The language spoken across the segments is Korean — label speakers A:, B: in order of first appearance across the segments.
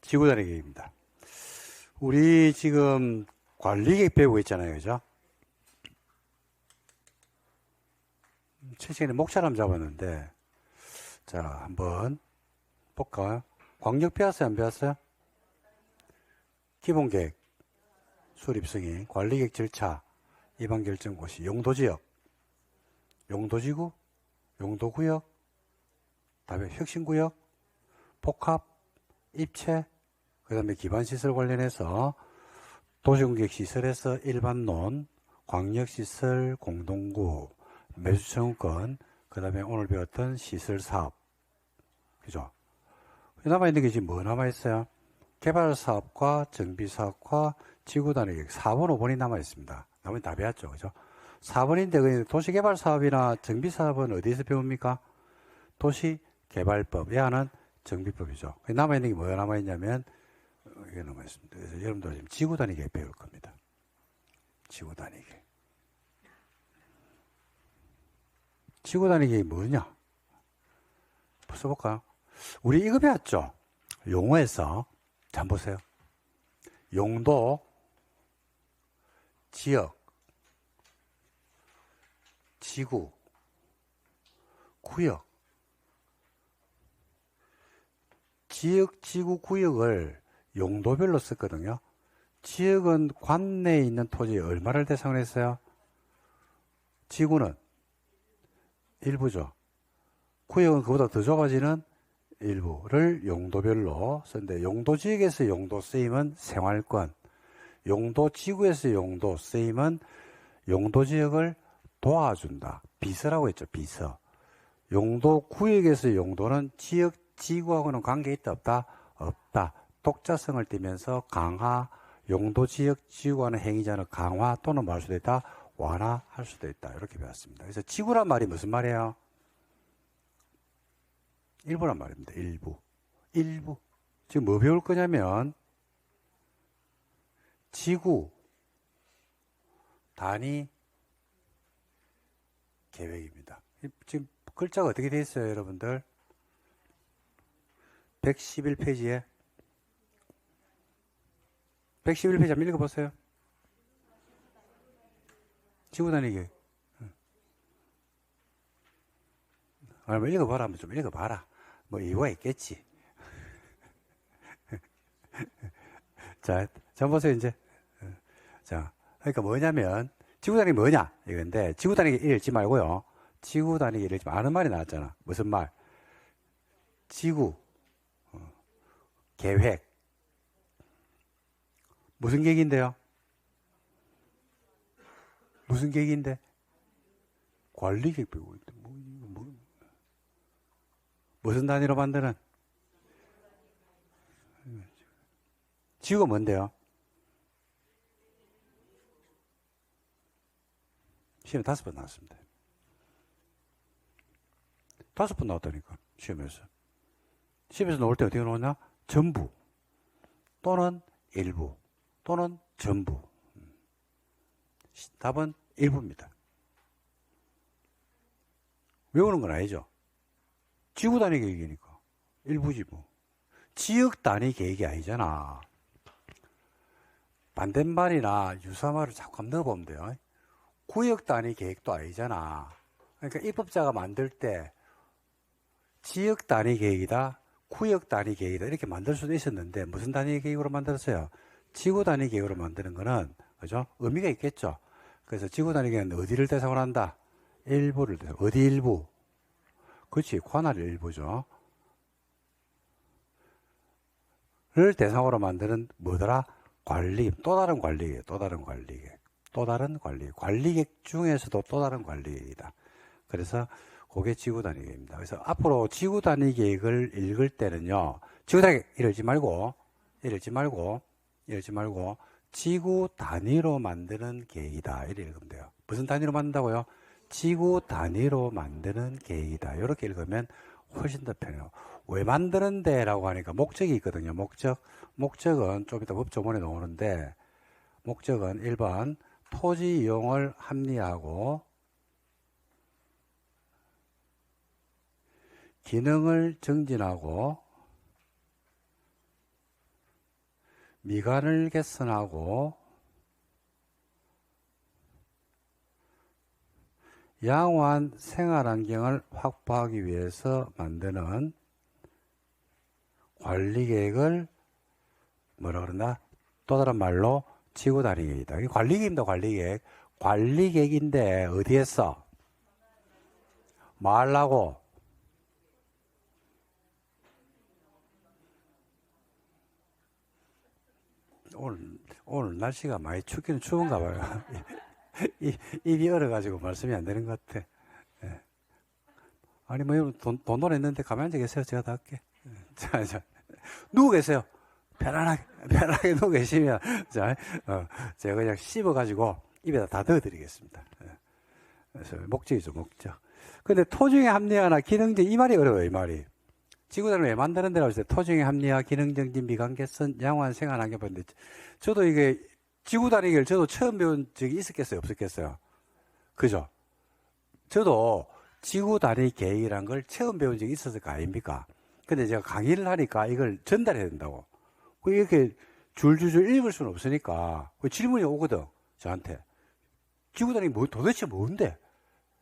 A: 지구단위 계획입니다. 우리 지금 관리계획 배우고 있잖아요. 그죠? 최근에 목차람 잡았는데, 자, 한번 볼까요? 광역 배웠어요? 안 배웠어요? 기본계획, 수립승인, 관리계획 절차, 이반결정고시, 용도지역, 용도지구, 용도구역, 다음에 혁신구역, 복합, 입체, 그 다음에 기반시설 관련해서 도시공격시설에서 일반론, 광역시설 공동구, 매수청구권, 그 다음에 오늘 배웠던 시설사업. 그죠? 남아있는 게 지금 뭐 남아있어요? 개발사업과 정비사업과 지구단위계획 4번, 5번이 남아있습니다. 나머지 다 배웠죠. 그죠? 4번인데 도시개발사업이나 정비사업은 어디서 배웁니까? 도시개발법, 얘는 정비법이죠. 남아있는 게 뭐가 남아있냐면 이게 남아있습니다. 그래서 여러분들 지금 지구단위계획 배울 겁니다. 지구단위계획. 지구단위계획이 뭐냐? 써볼까요? 우리 이거 배웠죠? 용어에서. 자, 한번 보세요. 용도, 지역, 지구, 구역. 지역, 지구, 구역을 용도별로 썼거든요. 지역은 관내에 있는 토지에 얼마를 대상으로 했어요? 지구는 일부죠. 구역은 그보다 더 좁아지는 일부를 용도별로 썼는데, 용도지역에서 용도 쓰임은 생활권, 용도지구에서 용도 쓰임은 용도지역을 도와준다. 비서라고 했죠. 비서. 용도구역에서 용도는 지역, 지구하고는 관계 있다 없다? 없다. 독자성을 띠면서 강화, 용도지역, 지구하는 행위자는 강화 또는 말 수도 있다, 완화할 수도 있다. 이렇게 배웠습니다. 그래서 지구란 말이 무슨 말이에요? 일부란 말입니다. 일부. 일부. 지금 뭐 배울 거냐면 지구 단위 계획입니다. 지금 글자가 어떻게 되어 있어요, 여러분들? 111페이지에 111페이지 한번 읽어보세요. 지구 단위 계획. 한번 읽어봐라. 한번 좀 읽어봐라. 뭐 이유가 있겠지. 자, 전 보세요, 이제. 자, 그러니까 뭐냐면, 지구 단위 뭐냐? 이건데, 지구 단위 읽지 말고요. 지구 단위 읽지 마. 아는 말이 나왔잖아. 무슨 말? 지구, 계획. 무슨 계획인데요? 무슨 계획인데? 관리 계획 배우고 있대. 무슨 단위로 만드는? 지구가 뭔데요? 시험에 5번 나왔습니다. 5번 나왔다니까, 시험에서. 시험에서 나올 때 어떻게 나오냐? 전부, 또는 일부, 또는 전부. 답은 일부입니다. 외우는 건 아니죠. 지구 단위 계획이니까. 일부지 뭐. 지역 단위 계획이 아니잖아. 반대말이나 유사말을 자꾸 넣어보면 돼요. 구역 단위 계획도 아니잖아. 그러니까 입법자가 만들 때 지역 단위 계획이다, 구역 단위 계획이다 이렇게 만들 수도 있었는데 무슨 단위 계획으로 만들었어요? 지구 단위 계획으로 만드는 거는 그죠? 의미가 있겠죠. 그래서 지구 단위 계획은 어디를 대상으로 한다? 일부를 대상으로. 어디 일부? 그렇지, 관할 일부죠. 를 대상으로 만드는 뭐더라? 관리, 또 다른 관리계획, 또 다른 관리계획, 또 다른 관리계획 중에서도 또 다른 관리계획이다. 그래서 그게 지구 단위 계획입니다. 그래서 앞으로 지구 단위 계획을 읽을 때는요, 지구 단위 이러지 말고 지구 단위로 만드는 계획이다. 이렇게 읽으면 돼요. 무슨 단위로 만든다고요? 지구 단위로 만드는 계획이다. 이렇게 읽으면 훨씬 더 편해요. 왜 만드는데? 라고 하니까 목적이 있거든요. 목적은 좀 이따 법조문에 나오는데, 목적은 1번 토지 이용을 합리화하고 기능을 정진하고 미관을 개선하고 양호한 생활환경을 확보하기 위해서 만드는 관리계획을 뭐라 그러나 또 다른 말로 지구단위계획이다. 이게 관리계획입니다. 관리계획. 관리계획인데 어디에 써? 뭐 하려고? 오늘 날씨가 많이 춥기는 추운가 봐요. 입이 얼어가지고 말씀이 안 되는 것 같아. 예. 아니, 뭐, 돈 냈는데 가만히 앉아 계세요. 제가 다 할게. 자, 누워 계세요. 편안하게 누워 계시면, 제가 그냥 씹어가지고 입에다 다 넣어드리겠습니다. 그래서 목적이죠, 목적. 근데 토중의 합리화나 기능적, 이 말이 어려워요, 이 말이. 지구단을 왜 만드는데라고 했을 때 토중의 합리화, 기능정진, 미관 개선, 양호한 생활환경 보는데, 저도 이게 지구단위계를 저도 처음 배운 적이 있었겠어요, 없었겠어요? 그죠? 저도 지구단위 계획이란 걸 처음 배운 적이 있었을 거 아닙니까? 근데 제가 강의를 하니까 이걸 전달해야 된다고. 이렇게 줄줄줄 읽을 수는 없으니까 질문이 오거든, 저한테. 지구단위 도대체 뭔데?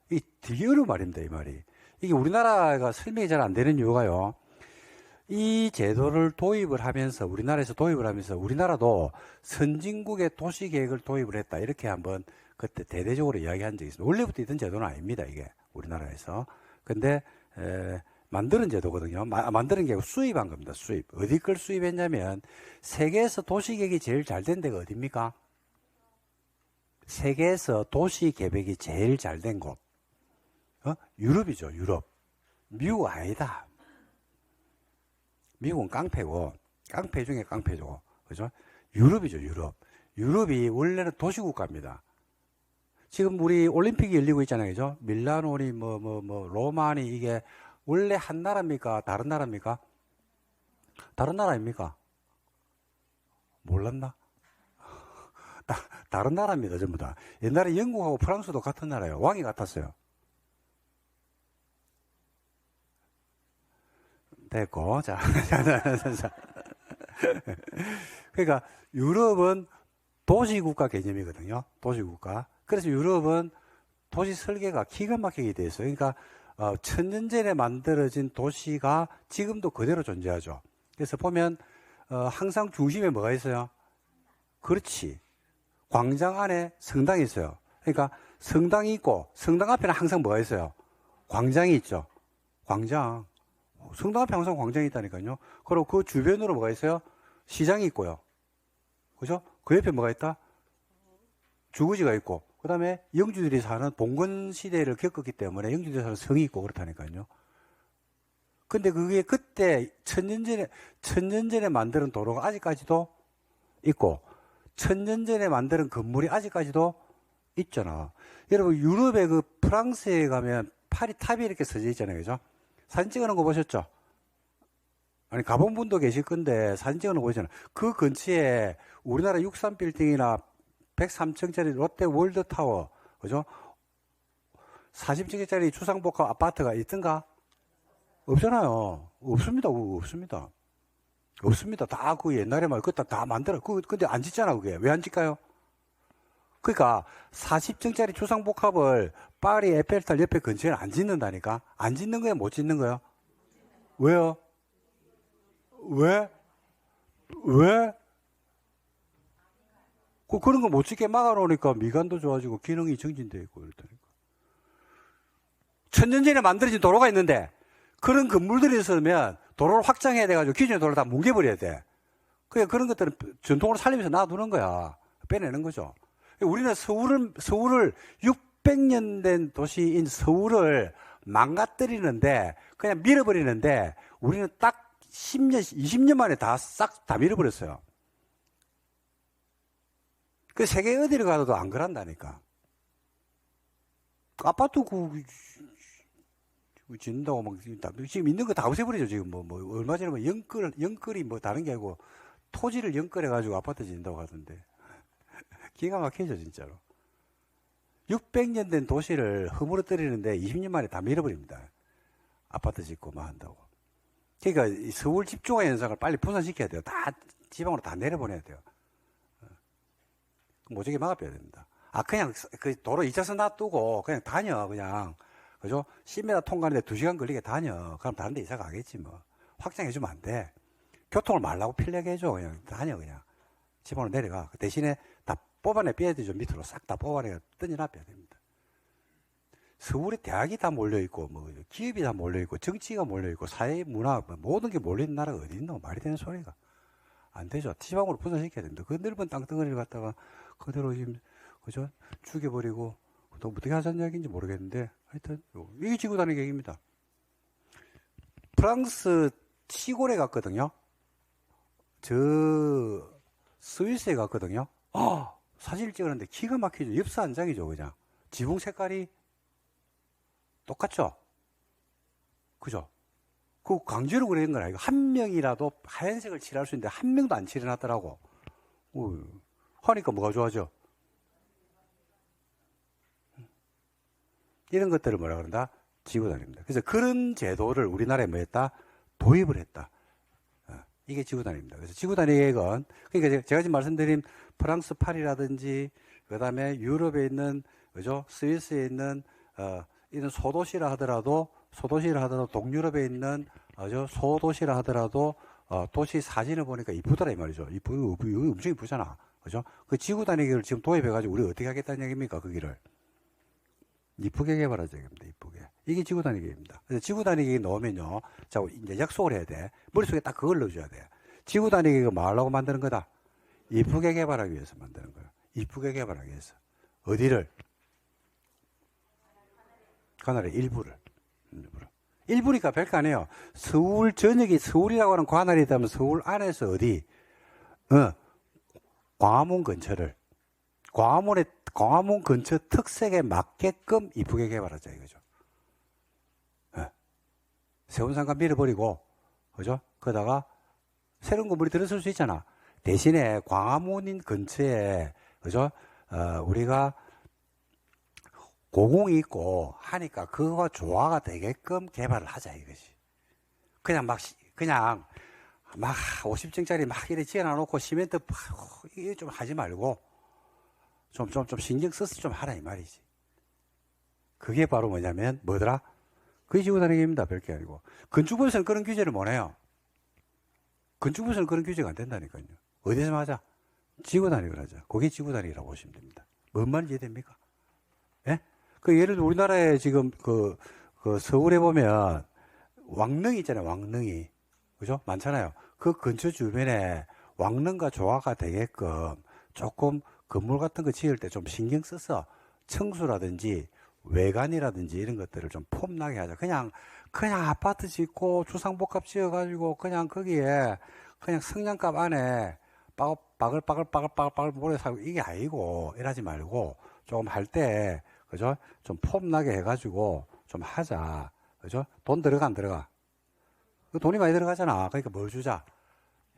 A: 이게 되게 어려운 말입니다, 이 말이. 이게 우리나라가 설명이 잘 안 되는 이유가요. 이 제도를 도입을 하면서, 우리나라에서 도입을 하면서, 우리나라도 선진국의 도시계획을 도입을 했다. 이렇게 한번 그때 대대적으로 이야기한 적이 있습니다. 원래부터 있던 제도는 아닙니다, 이게. 우리나라에서. 근데, 만드는 제도거든요. 만드는 게 아니고 수입한 겁니다, 수입. 어디 걸 수입했냐면, 세계에서 도시계획이 제일 잘 된 데가 어딥니까? 세계에서 도시계획이 제일 잘 된 곳. 유럽이죠, 유럽. 미국 아니다. 미국은 깡패고, 깡패 중에 깡패죠. 그죠? 유럽이죠, 유럽. 유럽이 원래는 도시국가입니다. 지금 우리 올림픽이 열리고 있잖아요, 그죠? 밀라노니, 로마니, 이게 원래 한 나라입니까? 다른 나라입니까? 다른 나라입니까? 몰랐나? 다른 나라입니다, 전부 다. 옛날에 영국하고 프랑스도 같은 나라예요. 왕이 같았어요. 됐고, 자. 그러니까, 유럽은 도시국가 개념이거든요. 도시국가. 그래서 유럽은 도시 설계가 기가 막히게 돼 있어요. 그러니까, 천년 전에 만들어진 도시가 지금도 그대로 존재하죠. 그래서 보면, 항상 중심에 뭐가 있어요? 그렇지. 광장 안에 성당이 있어요. 그러니까, 성당이 있고, 성당 앞에는 항상 뭐가 있어요? 광장이 있죠. 광장. 성당 앞에 항상 광장이 있다니까요. 그리고 그 주변으로 뭐가 있어요? 시장이 있고요. 그죠? 그 옆에 뭐가 있다? 주거지가 있고, 그 다음에 영주들이 사는 봉건 시대를 겪었기 때문에 영주들이 사는 성이 있고 그렇다니까요. 근데 그게 그때 천년 전에 만드는 도로가 아직까지도 있고, 천년 전에 만드는 건물이 아직까지도 있잖아. 여러분, 유럽의 그 프랑스에 가면 파리 탑이 이렇게 서져 있잖아요. 그죠? 사진 찍어 놓은 거 보셨죠? 아니, 가본 분도 계실 건데, 사진 찍어 놓은 거 보시잖아요. 그 근처에 우리나라 63빌딩이나 103층짜리 롯데 월드타워, 그죠? 40층짜리 주상복합 아파트가 있던가? 없잖아요. 없습니다. 없습니다. 없습니다. 다 그 옛날에 말, 그때 다 만들어. 근데 안 짓잖아, 그게. 왜 안 짓까요? 그러니까 40층짜리 주상복합을 파리 에펠탑 옆에 근처에 안 짓는다니까? 안 짓는 거야, 못 짓는 거야? 왜요? 왜? 왜? 그런 거 못 짓게 막아놓으니까 미관도 좋아지고 기능이 증진되어 있고 이렇다니까. 천년 전에 만들어진 도로가 있는데 그런 건물들이 있으면 도로를 확장해야 돼가지고 기존의 도로를 다 뭉개버려야 돼. 그러니까 그런 것들은 전통으로 살리면서 놔두는 거야. 빼내는 거죠. 우리는 서울을 600년 된 도시인 서울을 망가뜨리는데 그냥 밀어버리는데 우리는 딱 10년, 20년 만에 싹 다 밀어버렸어요. 그 세계 어디를 가도 안 그런다니까. 아파트 짓는다고 막 지금 있는 거 다 없애버리죠. 지금 얼마 전에 영끌이 다른 게 아니고 토지를 영끌해가지고 아파트 짓는다고 하던데. 기가 막히죠, 진짜로. 600년 된 도시를 허물어뜨리는데 20년 만에 다 밀어버립니다. 아파트 짓고 뭐 한다고. 그러니까 이 서울 집중화 현상을 빨리 분산시켜야 돼요. 다 지방으로 다 내려보내야 돼요. 모조리 막아줘야 됩니다. 그냥 그 도로 2차선 놔두고 그냥 다녀, 그냥. 그죠? 10m 통과하는데 2시간 걸리게 다녀. 그럼 다른 데 이사 가겠지, 뭐. 확장해주면 안 돼. 교통을 말라고 필요하게 해줘. 그냥 다녀, 그냥. 지방으로 내려가. 그 대신에 다 뽑아내 빼야 되죠. 밑으로 싹 다 뽑아내가 던져놔 빼야 됩니다. 서울에 대학이 다 몰려있고, 뭐, 기업이 다 몰려있고, 정치가 몰려있고, 사회, 문화, 뭐 모든 게 몰려있는 나라가 어디 있노? 말이 되는 소리가. 안 되죠. 지방으로 분산시켜야 됩니다. 그 넓은 땅덩어리를 갖다가 그대로 지금, 그죠? 죽여버리고, 또 어떻게 하자는 이야기인지 모르겠는데, 하여튼, 이게 지구 단위 계획입니다. 프랑스 시골에 갔거든요. 스위스에 갔거든요. 사진을 찍었는데 기가 막히죠. 엽서 한 장이죠, 그냥. 지붕 색깔이 똑같죠? 그죠? 그 강제로 그런 건 아니고, 한 명이라도 하얀색을 칠할 수 있는데, 한 명도 안 칠해놨더라고. 하니까 뭐가 좋아져? 이런 것들을 뭐라 그런다? 지구단위입니다. 그래서 그런 제도를 우리나라에 뭐 했다? 도입을 했다. 이게 지구단위입니다. 그래서 지구단위 계획은, 그러니까 제가 지금 말씀드린 프랑스 파리라든지, 그 다음에 유럽에 있는, 그죠? 스위스에 있는, 이런 소도시라 하더라도, 동유럽에 있는, 소도시라 하더라도, 도시 사진을 보니까 이쁘더라, 이 말이죠. 엄청 이쁘잖아. 그죠? 그 지구단위 계획을 지금 도입해가지고 우리 어떻게 하겠다는 얘기입니까? 그 길을. 이쁘게 개발하자, 얘기입니다. 이쁘게. 이게 지구단위 계획입니다. 그래서 지구단위 계획 넣으면요. 자, 이제 약속을 해야 돼. 머릿속에 딱 그걸 넣어줘야 돼. 지구단위 계획을 뭐 하려고 만드는 거다? 이쁘게 개발하기 위해서 만드는 거예요. 이쁘게 개발하기 위해서. 어디를? 관할의 일부를. 일부니까 별거 아니에요. 서울 전역이 서울이라고 하는 관할이 있다면 서울 안에서 어디? 광화문 근처를. 광화문 근처 특색에 맞게끔 이쁘게 개발하자 이거죠. 세운상가 밀어버리고, 그죠? 그러다가 새로운 건물이 들어설 수 있잖아. 대신에 광화문 근처에, 그죠? 우리가 고궁이 있고 하니까 그거와 조화가 되게끔 개발을 하자 이거지. 그냥 50층짜리 막 이렇게 지어놔놓고 시멘트 이게 좀 하지 말고 좀 신경 써서 좀 하라 이 말이지. 그게 바로 뭐냐면 뭐더라? 그게 지구단위계획입니다. 별게 아니고. 건축부에서는 그런 규제를 못 해요. 건축부에서는 그런 규제가 안 된다니까요. 어디서 하자? 지구단위를 하자. 그게 지구단위라고 보시면 됩니다. 뭔 말인지 이해됩니까? 예? 그 예를 들어 우리나라에 지금 그 서울에 보면 왕릉이 있잖아요. 왕릉이. 그죠? 많잖아요. 그 근처 주변에 왕릉과 조화가 되게끔 조금 건물 같은 거 지을 때 좀 신경 써서 청수라든지 외관이라든지 이런 것들을 좀 폼나게 하자. 그냥 아파트 짓고 주상복합 지어가지고 그냥 거기에 그냥 성냥갑 안에 빠글빠글 모래 살고 이게 아니고 이러지 말고 조금 할 때 그죠? 좀 폼나게 해가지고 좀 하자. 그죠? 돈 들어가 안 들어가? 돈이 많이 들어가잖아. 그러니까 뭘 주자?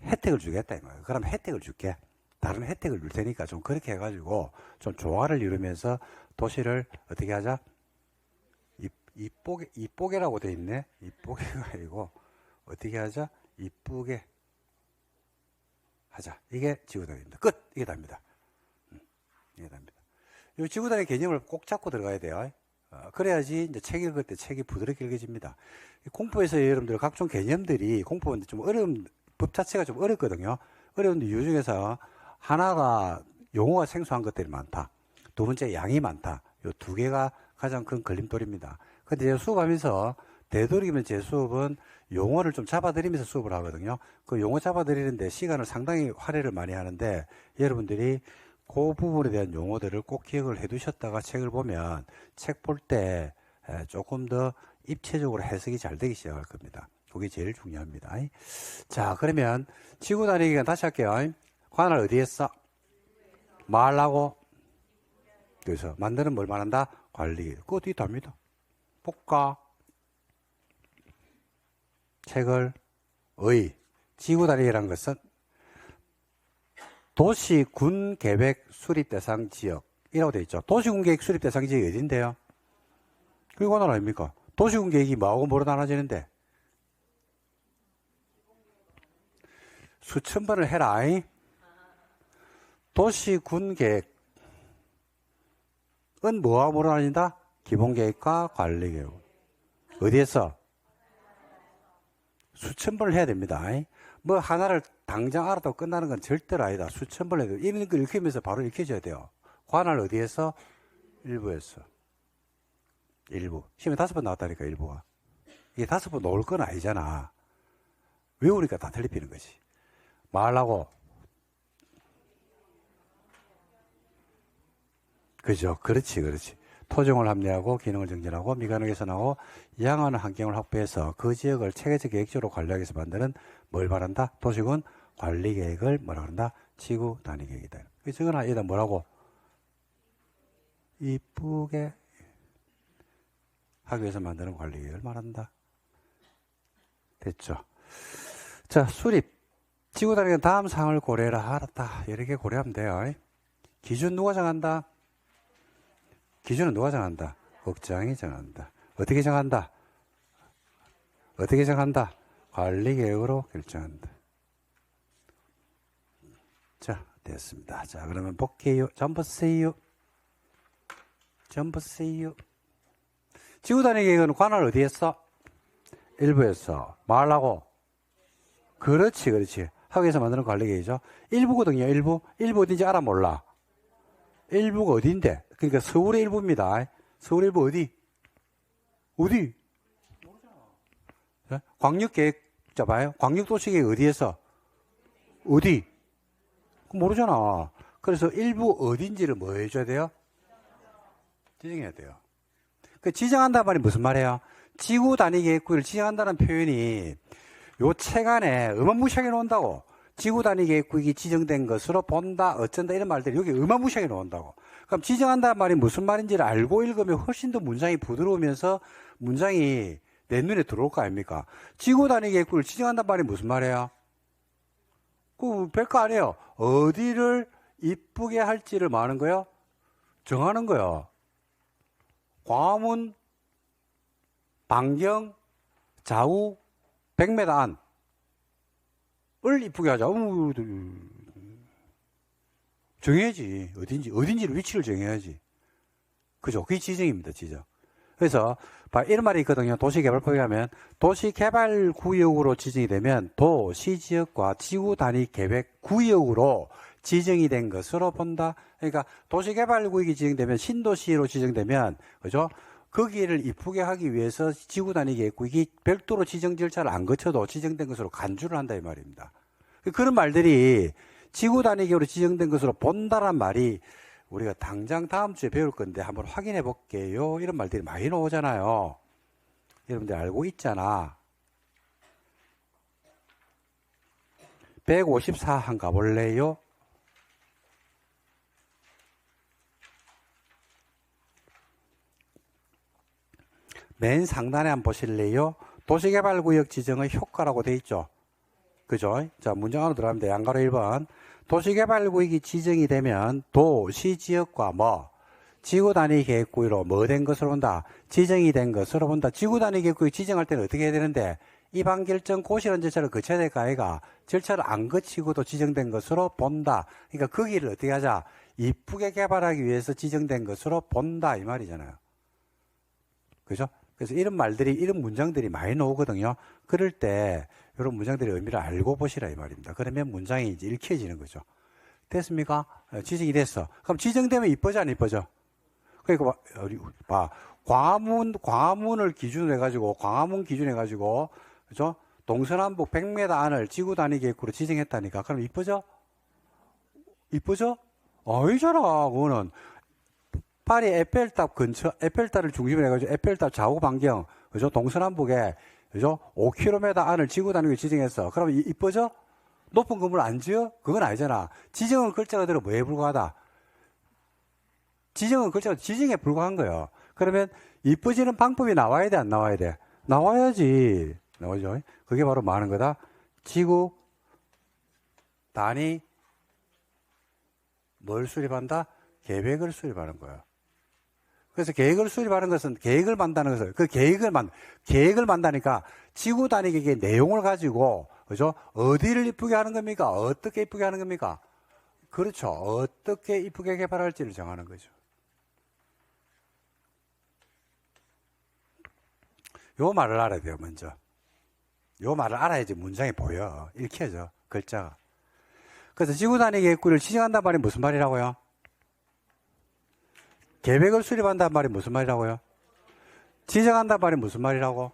A: 혜택을 주겠다 이거예요. 그럼 혜택을 줄게. 다른 혜택을 줄 테니까 좀 그렇게 해가지고 좀 조화를 이루면서 도시를 어떻게 하자? 이쁘게라고 돼 있네. 이쁘게가 아니고 어떻게 하자? 이쁘게 하자. 이게 지구단위입니다. 끝. 이게 답니다. 이게 답니다. 이 지구단위 개념을 꼭 잡고 들어가야 돼요. 그래야지 이제 책 읽을 때 책이 부드럽게 읽어집니다. 공부에서 여러분들 각종 개념들이 공부는 좀 법 자체가 좀 어렵거든요. 어려운데 이 중에서 하나가 용어가 생소한 것들이 많다. 두 번째 양이 많다. 이 두 개가 가장 큰 걸림돌입니다. 근데 제가 수업하면서 되도록이면 제 수업은 용어를 좀 잡아드리면서 수업을 하거든요. 그 용어 잡아드리는데 시간을 상당히 할애를 많이 하는데 여러분들이 그 부분에 대한 용어들을 꼭 기억을 해 두셨다가 책을 보면 책 볼 때 조금 더 입체적으로 해석이 잘 되기 시작할 겁니다. 그게 제일 중요합니다. 자, 그러면 지구단위 기간 다시 할게요. 관할 어디에 써? 뭐 하려고? 그래서 만드는 뭘 말한다? 관리. 그거 어떻게 답니다. 볼까? 책을 지구단위라는 것은 도시군 계획 수립 대상 지역이라고 되어 있죠. 도시군 계획 수립 대상 지역이 어딘데요? 그게 관할 아닙니까? 도시군 계획이 뭐하고 뭐로 나눠지는데? 수천 번을 해라. 도시군 계획은 뭐와 뭐로 나뉜다? 기본계획과 관리계획. 어디에서? 수천 번을 해야 됩니다. 뭐 하나를 당장 알아도 끝나는 건 절대로 아니다. 수천 번을 해도 이런 걸 읽히면서 바로 읽혀줘야 돼요. 관할 어디에서? 일부에서. 일부. 시험에 5번 나왔다니까, 일부가. 이게 5번 나올 건 아니잖아. 외우니까 다 틀리피는 거지. 말하고. 그죠. 그렇지, 그렇지. 토종을 합리하고 기능을 정진하고 미관을 개선하고 이양하는 환경을 확보해서 그 지역을 체계적 계획적으로 관리하기 위해서 만드는 뭘 말한다? 도시군 관리계획을 뭐라 그런다? 지구 단위 계획이다. 저거는 여기다 뭐라고? 이쁘게 하기 위해서 만드는 관리계획을 말한다. 됐죠? 자, 수립. 지구 단위는 다음 사항을 고려해라. 알았다. 여러 개 고려하면 돼요. 기준 누가 정한다? 기준은 누가 정한다? 국장이 정한다. 어떻게 정한다? 어떻게 정한다? 관리계획으로 결정한다. 자, 됐습니다. 자, 그러면 볼게요. 전보세요. 전보세요. 지구단위 계획은 관할 어디에서? 일부에서. 말하고? 그렇지, 그렇지. 하기 위해서 만드는 관리계획이죠. 일부거든요, 일부. 일부 어딘지 알아, 몰라? 일부가 어딘데? 그러니까 서울의 일부입니다. 서울 일부 어디? 어디? 모르잖아. 광역계획, 자 봐요. 광역도시계획 어디에서? 어디? 모르잖아. 그래서 일부 어딘지를 뭐 해줘야 돼요? 지정해야 돼요. 그 지정한다는 말이 무슨 말이에요? 지구 단위 계획구를 지정한다는 표현이 요 책 안에 어마무시하게 놓은다고. 지구 단위 계획구역이 지정된 것으로 본다, 어쩐다 이런 말들이 여기 어마무시하게 놓은다고. 그럼 지정한다는 말이 무슨 말인지를 알고 읽으면 훨씬 더 문장이 부드러우면서 문장이 내 눈에 들어올 거 아닙니까? 지구 단위 계획구를 지정한다는 말이 무슨 말이에요? 그 별거 아니에요. 어디를 이쁘게 할지를 뭐 하는 거예요? 정하는 거예요. 광화문 반경 좌우 100m 안을 이쁘게 하자. 정해야지. 어딘지를 위치를 정해야지. 그죠? 그게 지정입니다, 지정. 그래서, 이런 말이 있거든요. 도시개발법에 하면, 도시개발구역으로 지정이 되면, 도시지역과 지구단위 계획구역으로 지정이 된 것으로 본다. 그러니까, 도시개발구역이 지정되면, 신도시로 지정되면, 그죠? 거기를 이쁘게 하기 위해서 지구단위 계획구역이 별도로 지정 절차를 안 거쳐도 지정된 것으로 간주를 한다, 이 말입니다. 그런 말들이, 지구단위 계획으로 지정된 것으로 본다란 말이 우리가 당장 다음 주에 배울 건데 한번 확인해 볼게요. 이런 말들이 많이 나오잖아요. 여러분들 알고 있잖아. 154한 가볼래요? 맨 상단에 한번 보실래요? 도시개발구역 지정의 효과라고 돼 있죠. 그죠? 자, 문장 안으로 들어가면 돼. 양가로 1번. 도시개발구역이 지정이 되면 도시지역과 지구단위 계획구역으로 뭐 된 것으로 본다? 지정이 된 것으로 본다. 지구단위 계획구역 지정할 때는 어떻게 해야 되는데? 이반결정 고시런 절차를 거쳐야 될까 아이가? 절차를 안 거치고도 지정된 것으로 본다. 그러니까 거기를 어떻게 하자? 이쁘게 개발하기 위해서 지정된 것으로 본다. 이 말이잖아요. 그죠? 그래서 이런 말들이, 이런 문장들이 많이 나오거든요. 그럴 때 이런 문장들의 의미를 알고 보시라 이 말입니다. 그러면 문장이 이제 읽혀지는 거죠. 됐습니까? 지정이 됐어. 그럼 지정되면 이뻐져 안 이뻐져? 그러니까 광화문을 기준으로 해가지고 광화문 기준으로 해가지고 그죠? 동서남북 100m 안을 지구 단위 계획구로 지정했다니까. 그럼 이뻐져? 이뻐져? 아니잖아. 그거는 파리 에펠탑 근처, 에펠탑을 중심으로 해가지고 에펠탑 좌우 반경, 그죠? 동서남북에, 그죠? 5km 안을 지구 단위로 지정했어. 그럼 이뻐져? 높은 건물 안 지어? 그건 아니잖아. 지정은 글자 그대로 뭐에 불과하다? 지정은 글자 그대로 지정에 불과한 거예요. 그러면 이뻐지는 방법이 나와야 돼, 안 나와야 돼? 나와야지. 나오죠? 그게 바로 뭐 하는 거다? 지구 단위 뭘 수립한다? 계획을 수립하는 거예요. 그래서 계획을 수립하는 것은 계획을 만든다는 것을 계획을 만다니까 지구 단위 계획의 내용을 가지고 그죠? 어디를 이쁘게 하는 겁니까? 어떻게 이쁘게 하는 겁니까? 그렇죠. 어떻게 이쁘게 개발할지를 정하는 거죠. 요 말을 알아야 돼요, 먼저. 요 말을 알아야지 문장이 보여. 읽혀져, 글자가. 그래서 지구단위 계획구를 지정한단 말이 무슨 말이라고요? 계획을 수립한단 말이 무슨 말이라고요? 지정한단 말이 무슨 말이라고?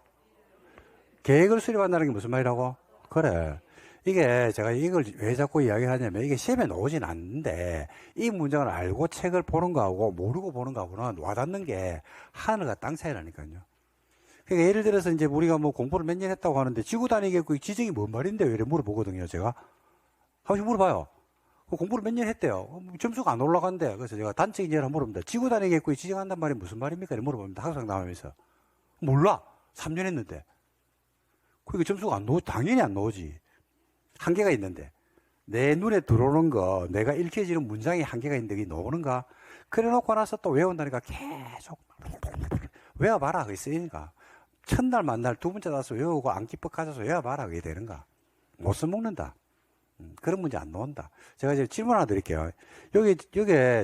A: 계획을 수립한다는 게 무슨 말이라고? 그래. 이게 제가 이걸 왜 자꾸 이야기하냐면 이게 시험에 나오진 않는데 이 문장을 알고 책을 보는 거하고 모르고 보는 거하고는 와닿는 게 하늘과 땅 차이라니까요. 그러니까 예를 들어서 이제 우리가 뭐 공부를 몇 년 했다고 하는데 지구단위 계획구의 지정이 뭔 말인데 왜 이래 물어보거든요, 제가. 한 번씩 물어봐요. 공부를 몇 년 했대요. 점수가 안 올라간대. 그래서 제가 단적인 예를 한번 물어봅니다. 지구단위 계획구에 지정한단 말이 무슨 말입니까? 이렇게 물어봅니다. 학생 나오면서. 몰라. 3년 했는데. 그러니까 점수가 안 나오지. 당연히 안 나오지. 한계가 있는데. 내 눈에 들어오는 거, 내가 읽혀지는 문장이 한계가 있는데 이게 나오는가? 그래 놓고 나서 또 외운다니까 계속 외워봐라. 그게 쓰이니까. 첫날 만날 두 번째 나서 외우고 암기법 가져서 외워봐라. 그게 되는가? 못 써먹는다. 그런 문제 안 나온다. 제가 이제 질문 하나 드릴게요. 여기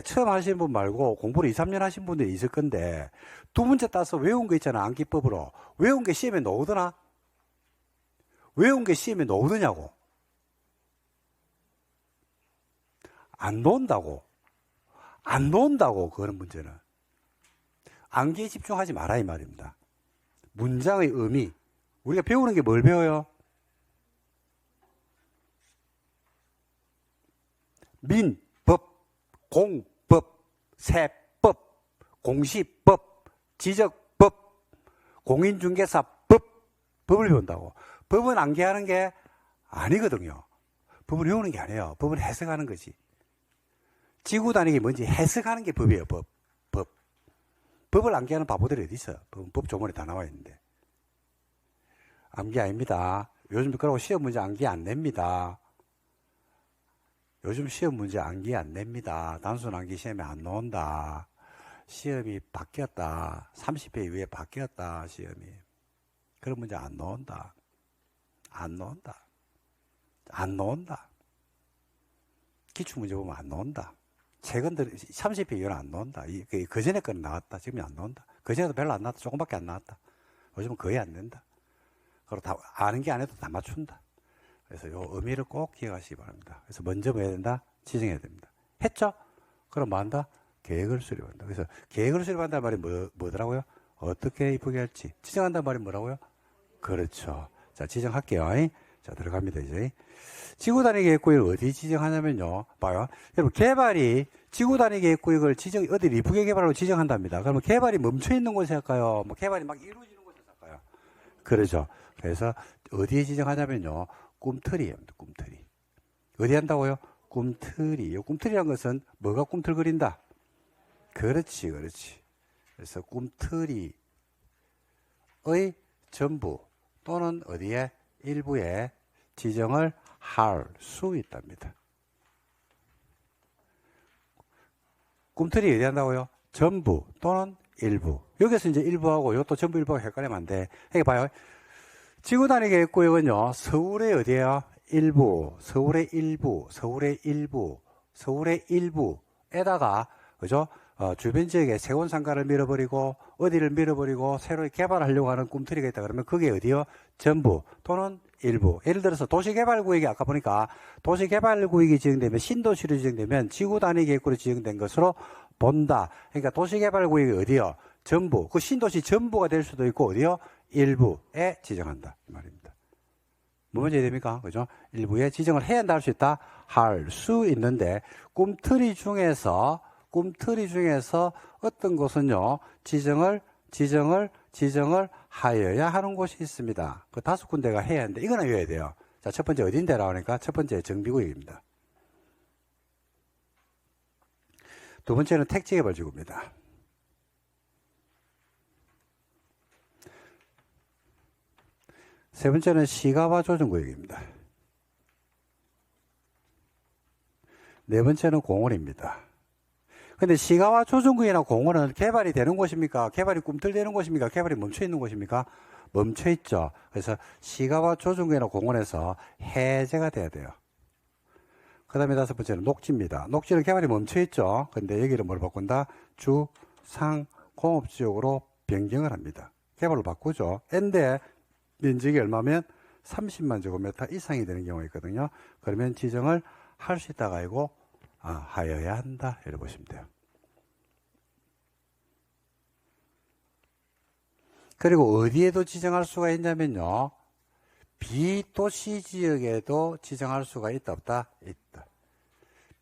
A: 처음 하시는 분 말고 공부를 2, 3년 하신 분들이 있을 건데, 두 번째 따서 외운 거 있잖아, 암기법으로. 외운 게 시험에 나오더나? 외운 게 시험에 나오더냐고? 안 나온다고. 안 나온다고, 그런 문제는. 암기에 집중하지 마라, 이 말입니다. 문장의 의미. 우리가 배우는 게 뭘 배워요? 민법, 공법, 세법, 공시법, 지적법, 공인중개사법, 법을 배운다고. 법은 암기하는 게 아니거든요. 법을 외우는 게 아니에요. 법은 해석하는 거지. 지구단위 게 뭔지 해석하는 게 법이에요. 법. 법을 암기하는 바보들이 어디 있어요? 법 조문에 다 나와 있는데. 암기 아닙니다. 요즘 그러고 시험 문제 암기 안 냅니다. 요즘 시험 문제 암기 안 냅니다. 단순 암기 시험에 안 나온다. 시험이 바뀌었다. 30회 이후에 바뀌었다. 시험이. 그런 문제 안 나온다. 안 나온다. 안 나온다. 기출문제 보면 안 나온다. 최근 30회 이후는 안 나온다. 그 전에 거는 나왔다. 지금은 안 나온다. 그 전에도 별로 안 나왔다. 조금밖에 안 나왔다. 요즘은 거의 안 낸다. 그리고 다 아는 게 안 해도 다 맞춘다. 그래서 요 의미를 꼭 기억하시기 바랍니다. 그래서 먼저 뭐 해야 된다? 지정해야 됩니다. 했죠? 그럼 뭐 한다? 계획을 수립한다. 그래서 계획을 수립한다는 말이 뭐더라고요? 어떻게 이쁘게 할지. 지정한다는 말이 뭐라고요? 그렇죠. 자, 지정할게요. 자, 들어갑니다, 이제. 지구단위 계획구역을 어디 지정하냐면요. 봐요. 여러분, 개발이 지구단위 계획구역을 어디 이쁘게 개발하고 지정한답니다. 그러면 개발이 멈춰있는 곳에 할까요? 뭐 개발이 막 이루어지는 곳에 할까요? 그렇죠. 그래서 어디에 지정하냐면요. 꿈틀이에요. 꿈틀이. 어디 한다고요? 꿈틀이. 꿈틀이란 것은 뭐가 꿈틀거린다? 그렇지. 그래서 꿈틀이의 전부 또는 어디에 일부에 지정을 할 수 있답니다. 꿈틀이 어디 한다고요? 전부 또는 일부. 여기서 이제 일부하고 이것도 전부 일부하고 헷갈리면 안 돼. 여기 봐요. 지구단위 계획구역은요, 서울의 어디에요? 일부, 서울의 일부, 서울의 일부, 서울의 일부에다가, 그죠? 주변 지역에 세원 상가를 밀어버리고, 어디를 밀어버리고, 새로 개발하려고 하는 꿈틀이가 있다 그러면 그게 어디요? 전부 또는 일부. 예를 들어서 도시개발구역이 아까 보니까 도시개발구역이 지정되면 신도시로 지정되면 지구단위 계획구로 지정된 것으로 본다. 그러니까 도시개발구역이 어디요? 전부. 그 신도시 전부가 될 수도 있고 어디요? 일부에 지정한다. 이 말입니다. 뭐 문제 됩니까? 그죠? 일부에 지정을 해야 한다 할 수 있다? 할 수 있는데 꿈틀이 중에서 어떤 곳은요, 지정을 하여야 하는 곳이 있습니다. 그 5군데가 해야 하는데, 이거는 외워야 돼요. 자, 첫 번째 어딘데라고 하니까 첫 번째 정비구역입니다. 두 번째는 택지개발지구입니다. 세 번째는 시가와 조정구역입니다. 네 번째는 공원입니다. 근데 시가와 조정구이나 공원은 개발이 되는 곳입니까? 개발이 꿈틀대는 곳입니까? 개발이 멈춰 있는 곳입니까? 멈춰 있죠. 그래서 시가와 조정구이나 공원에서 해제가 돼야 돼요. 그 다음에 다섯 번째는 녹지입니다. 녹지는 개발이 멈춰 있죠. 근데 여기를 뭘 바꾼다? 주, 상, 공업지역으로 변경을 합니다. 개발로 바꾸죠. N대 면적이 얼마면 30만 제곱미터 이상이 되는 경우가 있거든요. 그러면 지정을 할 수 있다가 아니고 하여야 한다. 이렇게 보시면 돼요. 그리고 어디에도 지정할 수가 있냐면요. 비도시 지역에도 지정할 수가 있다 없다? 있다.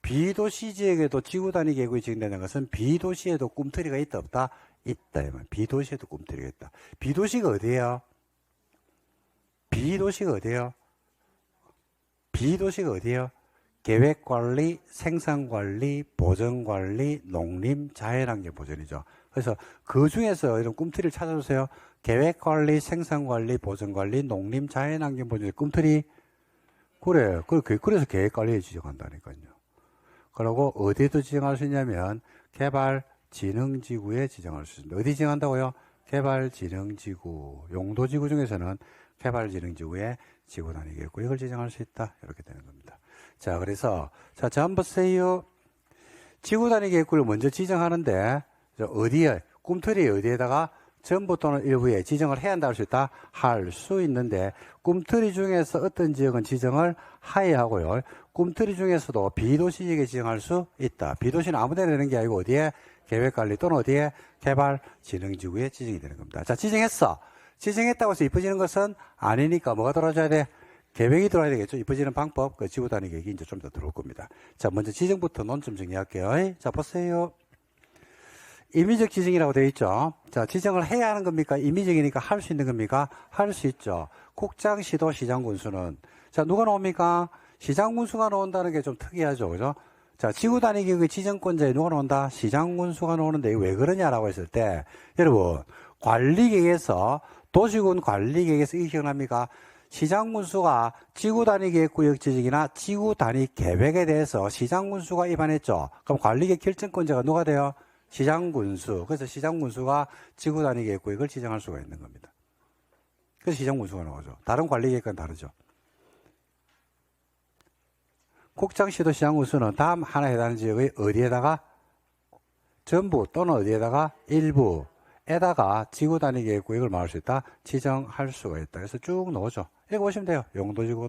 A: 비도시 지역에도 지구단위 계획이 지정되는 것은 비도시에도 꿈틀이가 있다 없다? 있다. 비도시에도 꿈틀이가 있다. 비도시가 어디예요? 비도시가 어디예요? 비도시가 어디예요? 계획관리, 생산관리, 보전관리, 농림, 자연환경 보전이죠. 그래서 그 중에서 이런 꿈틀이를 찾아주세요. 계획관리, 생산관리, 보전관리, 농림, 자연환경 보전 꿈틀이 그래. 그래서 계획관리에 지정한다니까요. 그리고 어디에도 지정할 수 있냐면 개발진흥지구에 지정할 수 있습니다. 어디 지정한다고요? 개발진흥지구. 용도지구 중에서는 개발진흥지구에 지구단위 계획구역을 지정할 수 있다. 이렇게 되는 겁니다. 자, 그래서 자, 다음 보세요. 지구단위 계획구를 먼저 지정하는데 어디에 꿈틀이 어디에다가 전부 또는 일부에 지정을 해야 한다 할 수 있다? 할 수 있는데 꿈틀이 중에서 어떤 지역은 지정을 하여야 하고요. 꿈틀이 중에서도 비도시 지역에 지정할 수 있다. 비도시는 아무 데나 되는 게 아니고 어디에? 계획관리 또는 어디에? 개발진흥지구에 지정이 되는 겁니다. 자, 지정했어. 지정했다고 해서 이뻐지는 것은 아니니까 뭐가 들어와줘야 돼? 계획이 들어와야 되겠죠. 이뻐지는 방법, 그 지구단위 계획이 이제 좀 더 들어올 겁니다. 자, 먼저 지정부터 논점 정리할게요. 자, 보세요. 임의적 지정이라고 되어 있죠. 자, 지정을 해야 하는 겁니까? 임의적이니까 할 수 있는 겁니까? 할 수 있죠. 국장, 시도, 시장 군수는. 자, 누가 나옵니까? 시장 군수가 나온다는 게 좀 특이하죠. 그죠? 자, 지구단위 계획의 지정권자에 누가 나온다? 시장 군수가 나오는데 왜 그러냐라고 했을 때, 여러분, 관리계획에서, 도시군 관리계획에서 이게 기억납니까? 시장 군수가 지구단위 계획구역 지정이나 지구단위 계획에 대해서 시장 군수가 입안했죠. 그럼 관리계획 결정권자가 누가 돼요? 시장군수. 그래서 시장군수가 지구단위 계획구역을 지정할 수가 있는 겁니다. 그래서 시장군수가 나오죠. 다른 관리계획과는 다르죠. 국장시도 시장군수는 다음 하나 해당하는 지역의 어디에다가 전부 또는 어디에다가 일부에다가 지구단위 계획구역을 마을 수 있다. 지정할 수가 있다. 그래서 쭉 나오죠. 읽어보시면 돼요. 용도지구,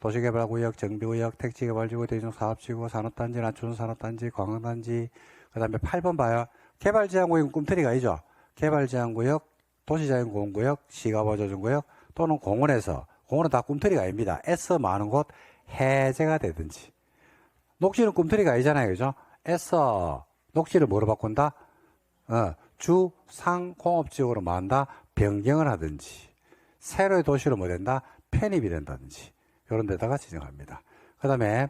A: 도시개발구역, 정비구역, 택지개발지구, 대중사업지구, 산업단지, 낮춘산업단지, 관광단지. 그 다음에 8번 봐요. 개발제한구역은 꿈틀이가 아니죠. 개발제한구역, 도시자연보건구역, 시가보조정구역 또는 공원에서, 공원은 다 꿈틀이가 아닙니다. 애써 많은 곳 해제가 되든지. 녹지는 꿈틀이가 아니잖아요. 그죠? 애써 녹지를 뭐로 바꾼다? 주, 상, 공업지역으로 만다 변경을 하든지. 새로의 도시로 뭐 된다? 편입이 된다든지. 이런 데다가 지정합니다. 그 다음에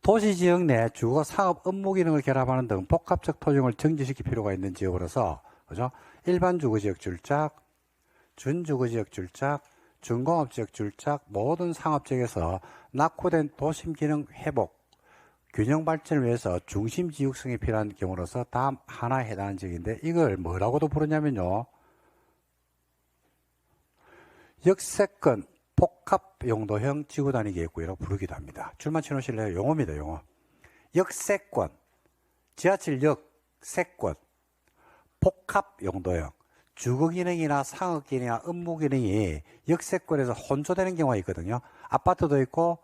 A: 도시지역 내 주거, 상업, 업무 기능을 결합하는 등 복합적 토종을 정지시킬 필요가 있는 지역으로서, 그죠? 일반 주거지역 출작, 준주거지역 출작, 준공업지역 출작, 모든 상업지역에서 낙후된 도심 기능 회복, 균형 발전을 위해서 중심 지역성이 필요한 경우로서 다음 하나에 해당하는 지역인데, 이걸 뭐라고도 부르냐면요. 역세권 복합 용도형 지구단위 계획구역이라고 부르기도 합니다. 줄만 쳐놓으실래요? 용어입니다. 용어. 역세권, 지하철역 세권, 복합 용도형, 주거 기능이나 상업 기능이나 업무 기능이 역세권에서 혼조되는 경우가 있거든요. 아파트도 있고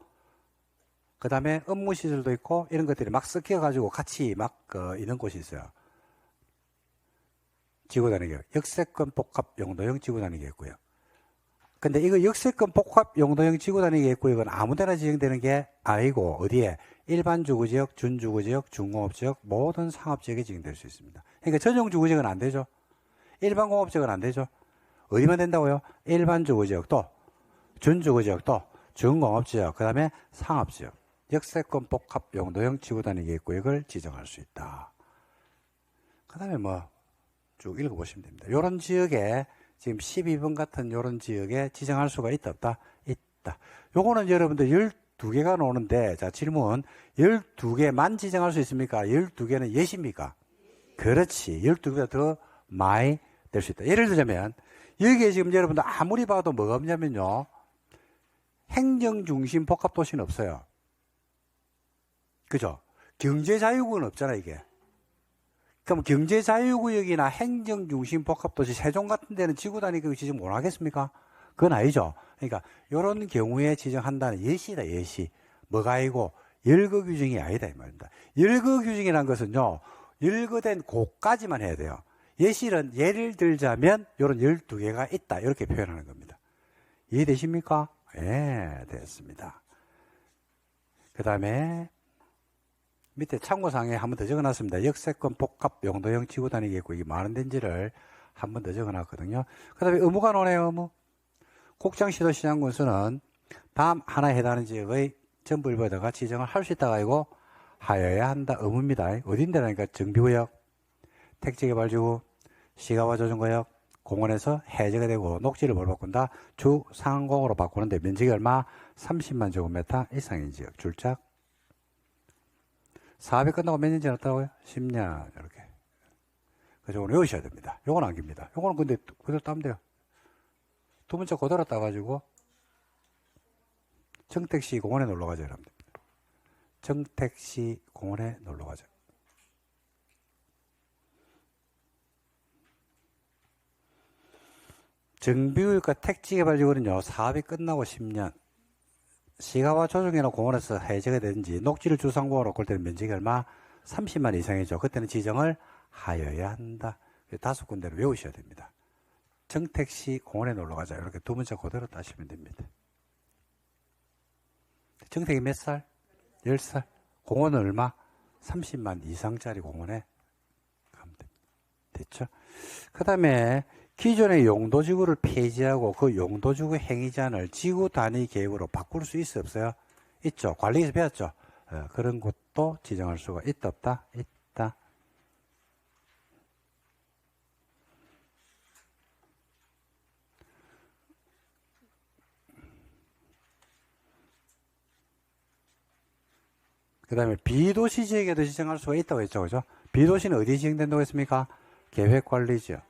A: 그 다음에 업무 시설도 있고 이런 것들이 막 섞여가지고 같이 막 있는 곳이 있어요. 지구단위 계획, 역세권 복합 용도형 지구단위 계획구역. 근데 이거 역세권 복합 용도형 지구단위 계획구역은 아무데나 지정되는 게 아니고 어디에? 일반 주거지역, 준주거지역, 중공업지역, 모든 상업지역에 지정될 수 있습니다. 그러니까 전용 주거지역은 안 되죠. 일반 공업지역은 안 되죠. 어디만 된다고요? 일반 주거지역도, 준주거지역도, 중공업지역, 그 다음에 상업지역. 역세권 복합 용도형 지구단위 계획구역을 지정할 수 있다. 그 다음에 뭐 쭉 읽어보시면 됩니다. 이런 지역에 지금 12번 같은 이런 지역에 지정할 수가 있다 없다? 있다. 요거는 여러분들 12개가 나오는데, 자, 질문. 12개만 지정할 수 있습니까? 12개는 예시입니까? 그렇지. 12개보다 더 많이 될 수 있다. 예를 들자면, 여기에 지금 여러분들 아무리 봐도 뭐가 없냐면요. 행정중심 복합도시는 없어요. 그죠? 경제자유구는 없잖아, 이게. 그럼 경제자유구역이나 행정중심 복합도시 세종 같은 데는 지구단위구역 지정 못 하겠습니까? 그건 아니죠. 그러니까 이런 경우에 지정한다는 예시다, 예시. 뭐가 아니고 열거 규정이 아니다 이 말입니다. 열거 규정이라는 것은요. 열거된 곳까지만 해야 돼요. 예시는 예를 들자면 이런 12개가 있다 이렇게 표현하는 겁니다. 이해되십니까? 예, 됐습니다. 그 다음에 밑에 참고사항에 한 번 더 적어놨습니다. 역세권 복합 용도형 지구단위 계획 이게 많은 데인지를 한 번 더 적어놨거든요. 그 다음에 의무가 나오네요. 의무. 곡장시도시장군수는 다음 하나에 해당하는 지역의 전부 일부에다가 지정을 할 수 있다가 아니고 하여야 한다. 의무입니다. 어딘데라니까 정비구역, 택지개발지구, 시가와 조정구역, 공원에서 해제가 되고 녹지를 뭘 바꾼다? 주 상공으로 바꾸는데 면적이 얼마? 30만 제곱미터 이상인 지역. 출작. 사업이 끝나고 몇 년 지났다고요? 10년. 이렇게. 그래서 이건 외우셔야 됩니다. 요건 안깁니다. 요거는 근데 그대로 따면 돼요. 두 번째 그대로 따가지고 정택시 공원에 놀러 가자 이러면 됩니다. 정택시 공원에 놀러 가자. 정비구역과 택지개발지구는요, 사업이 끝나고 10년, 시가와 조정이나 공원에서 해제가 되든지, 녹지를 주상공으로 바꿀 때는 면적이 얼마? 30만 이상이죠. 그때는 지정을 하여야 한다. 5군데를 외우셔야 됩니다. 정택시 공원에 놀러 가자. 이렇게 두 번째 그대로 따시면 됩니다. 정택이 몇 살? 10살. 공원은 얼마? 30만 이상짜리 공원에 가면 됩니다. 됐죠? 그 다음에 기존의 용도지구를 폐지하고 그 용도지구 행위제한을 지구 단위 계획으로 바꿀 수 있어 없어요? 있죠. 관리에서 배웠죠. 그런 것도 지정할 수가 있다 없다? 있다. 그 다음에 비도시 지역에도 지정할 수가 있다고 했죠. 그죠? 비도시는 어디에 지정된다고 했습니까? 계획관리지역.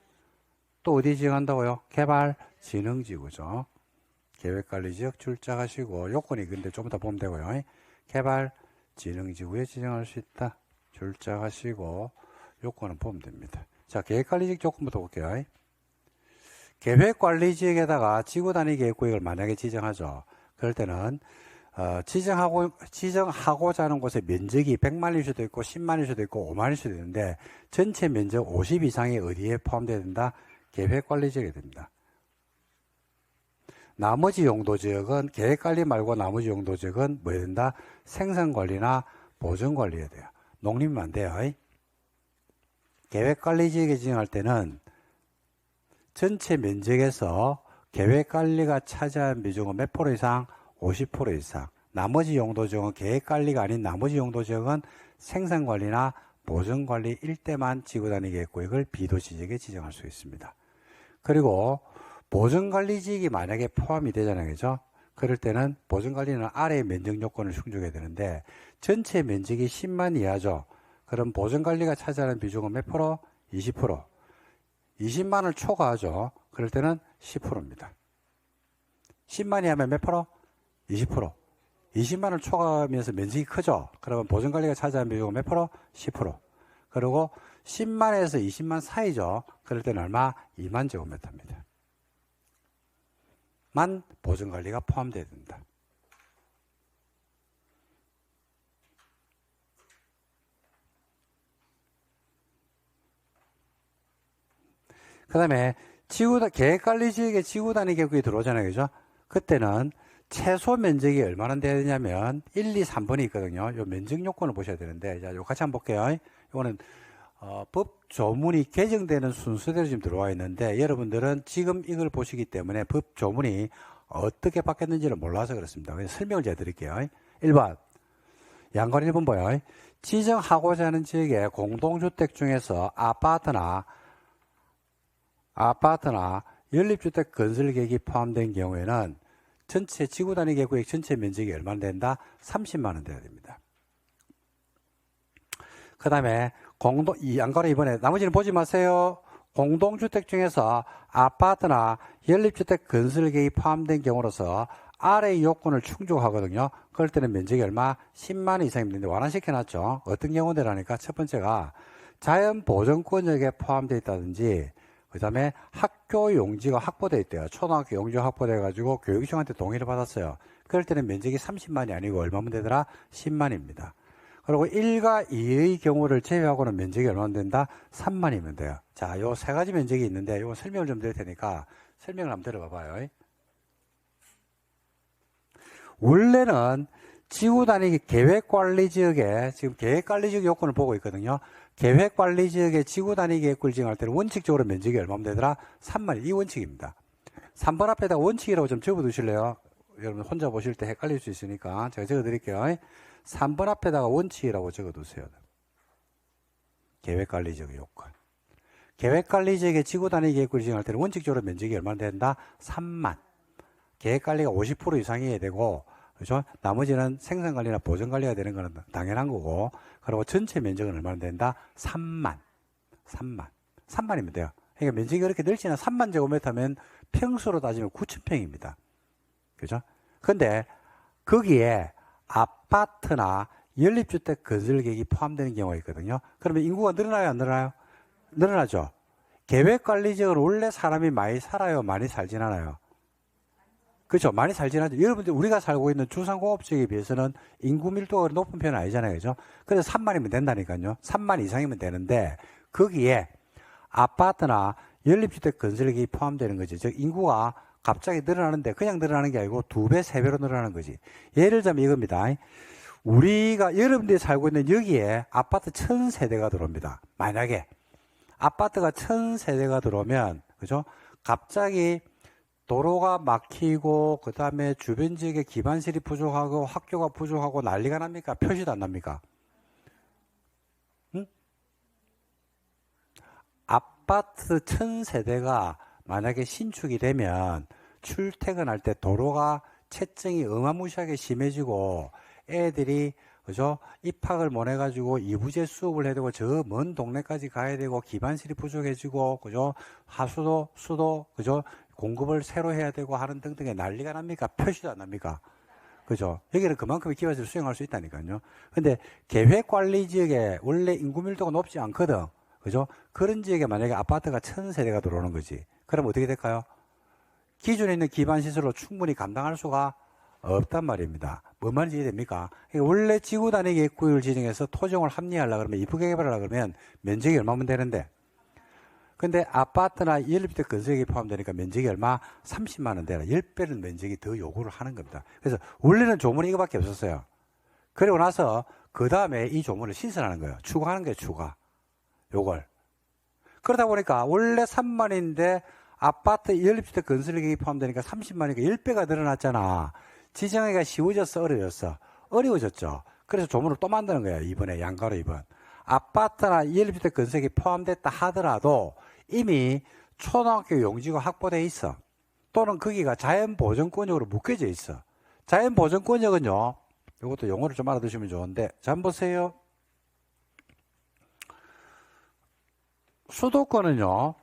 A: 또 어디 지정한다고요? 개발진흥지구죠. 계획관리지역 출작하시고 요건이 근데 좀 이따 보면 되고요. 개발진흥지구에 지정할 수 있다. 출작하시고 요건은 보면 됩니다. 자, 계획관리지역 조건부터 볼게요. 계획관리지역에다가 지구단위 계획구역을 만약에 지정하죠. 그럴 때는 지정하고자 하는 곳의 면적이 100만일 수도 있고 10만일 수도 있고 5만일 수도 있는데 전체 면적 50 이상이 어디에 포함되어야 된다? 계획관리지역이 됩니다. 나머지 용도지역은 계획관리 말고 나머지 용도지역은 뭐 해야 된다? 생산관리나 보전관리해야 돼요. 농림은 안 돼요. 계획관리지역에 지정할 때는 전체 면적에서 계획관리가 차지한 비중은 몇 프로 이상? 50% 이상. 나머지 용도지역은 계획관리가 아닌 나머지 용도지역은 생산관리나 보전관리 일대만 지구단위 계획구역을 비도시지역에 지정할 수 있습니다. 그리고 보전관리지역이 만약에 포함이 되잖아요. 그죠? 그럴 때는 보전관리는 아래의 면적 요건을 충족해야 되는데 전체 면적이 10만 이하죠. 그럼 보전관리가 차지하는 비중은 몇 프로? 20%. 20만을 초과하죠. 그럴 때는 10%입니다. 10만 이하면 몇 프로? 20%. 20만을 초과하면서 면적이 크죠. 그러면 보전관리가 차지하는 비중은 몇 프로? 10%. 그리고 10만에서 20만 사이죠. 그럴 때는 얼마? 2만 제곱미터입니다. 만 보전관리가 포함되어야 된다. 그 다음에 계획관리지역에 지구단위 계획이 들어오잖아요. 그죠? 그때는 최소 면적이 얼마나 돼야 되냐면 1, 2, 3번이 있거든요. 요 면적 요건을 보셔야 되는데 자, 요 같이 한번 볼게요. 이거는 법 조문이 개정되는 순서대로 지금 들어와 있는데 여러분들은 지금 이걸 보시기 때문에 법 조문이 어떻게 바뀌었는지를 몰라서 그렇습니다. 그래서 설명을 제가 드릴게요. 1번 양관 1번 보여요. 지정하고자 하는 지역의 공동주택 중에서 아파트나 연립주택 건설 계획이 포함된 경우에는 전체 지구 단위 계획구역 전체 면적이 얼마나 된다? 30만 원 돼야 됩니다. 그 다음에 양가로 이번에 나머지는 보지 마세요. 공동주택 중에서 아파트나 연립주택 건설 계획이 포함된 경우로서 아래의 요건을 충족하거든요. 그럴 때는 면적이 얼마? 10만 원 이상이면 되는데 완화시켜놨죠. 어떤 경우들하니까 첫 번째가 자연보전권역에 포함되어 있다든지 그 다음에 학교 용지가 확보되어 있대요. 초등학교 용지가 확보되어가지고 교육청한테 동의를 받았어요. 그럴 때는 면적이 30만이 아니고 얼마면 되더라? 10만입니다. 그리고 1과 2의 경우를 제외하고는 면적이 얼마나 된다? 3만이면 돼요. 자, 요 세 가지 면적이 있는데 요 설명을 좀 드릴 테니까 설명을 한번 들어봐봐요. 원래는 지구 단위 계획관리지역에 지금 계획관리지역 요건을 보고 있거든요. 계획관리지역의 지구 단위 계획구를 지정할 때는 원칙적으로 면적이 얼마면 되더라? 3만. 이 원칙입니다. 3번 앞에다가 원칙이라고 좀 적어 두실래요? 여러분 혼자 보실 때 헷갈릴 수 있으니까 제가 적어 드릴게요. 3번 앞에다가 원칙이라고 적어 두세요. 계획관리지역 요건. 계획관리지역의 지구 단위 계획구를 지정할 때는 원칙적으로 면적이 얼마나 된다? 3만. 계획관리가 50% 이상이어야 되고, 그죠? 나머지는 생산관리나 보전관리가 되는 거는 당연한 거고, 그리고 전체 면적은 얼마나 된다? 3만. 3만이면 돼요. 그러니까 면적이 그렇게 넓지는 3만 제곱미터면 평수로 따지면 9,000평입니다. 그죠? 근데 거기에 아파트나 연립주택 건설 계획이 포함되는 경우가 있거든요. 그러면 인구가 늘어나요, 안 늘어나요? 늘어나죠. 계획관리지역은 원래 사람이 많이 살아요, 많이 살진 않아요? 그렇죠. 많이 살진 않죠. 여러분들 우리가 살고 있는 주상공업지역에 비해서는 인구 밀도가 높은 편은 아니잖아요. 그죠? 그래서 3만이면 된다니까요. 3만 이상이면 되는데 거기에 아파트나 연립주택 건설이 포함되는 거죠. 즉 인구가 갑자기 늘어나는데 그냥 늘어나는 게 아니고 2배, 3배로 늘어나는 거지. 예를 들자면 이겁니다. 우리가 여러분들이 살고 있는 여기에 아파트 1000세대가 들어옵니다. 만약에 아파트가 1000세대가 들어오면 그죠? 갑자기 도로가 막히고 그 다음에 주변 지역에 기반실이 부족하고 학교가 부족하고 난리가 납니까? 표시도 안 납니까? 응? 아파트 1000세대가 만약에 신축이 되면 출퇴근할 때 도로가 체증이 어마무시하게 심해지고 애들이 그죠? 입학을 못 해가지고 이부제 수업을 해야 되고 저 먼 동네까지 가야 되고 기반실이 부족해지고 그죠? 하수도, 수도 그죠? 공급을 새로 해야 되고 하는 등등의 난리가 납니까? 표시도 안 납니까? 그죠? 여기는 그만큼의 기반시를 수용할 수 있다니까요. 근데 계획관리지역에 원래 인구 밀도가 높지 않거든. 그죠? 그런 지역에 만약에 아파트가 1000세대가 들어오는 거지. 그럼 어떻게 될까요? 기존에 있는 기반시설로 충분히 감당할 수가 없단 말입니다. 뭔 말인지 이해됩니까? 원래 지구 단위 계획구역을 지정해서 토종을 합리하려고 그러면 이쁘게 개발하려고 그러면 면적이 얼마면 되는데 근데 아파트나 연립주택 건설이 포함되니까 면적이 얼마? 30만 원 되라. 10배는 면적이 더 요구를 하는 겁니다. 그래서 원래는 조문이 이거밖에 없었어요. 그리고 나서 그 다음에 이 조문을 신설하는 거예요. 추가하는 거예요. 추가. 요걸. 그러다 보니까 원래 3만인데 아파트 연립주택 건설이 포함되니까 30만이니까 10배가 늘어났잖아. 지정하기가 쉬워졌어? 어려졌어? 어려워졌죠. 그래서 조문을 또 만드는 거예요. 이번에 양가로 2번. 아파트나 연립주택 건설이 포함됐다 하더라도 이미 초등학교 용지가 확보되어 있어. 또는 거기가 자연보전권역으로 묶여져 있어. 자연보전권역은요. 이것도 용어를 좀 알아두시면 좋은데 자 한번 보세요. 수도권은요.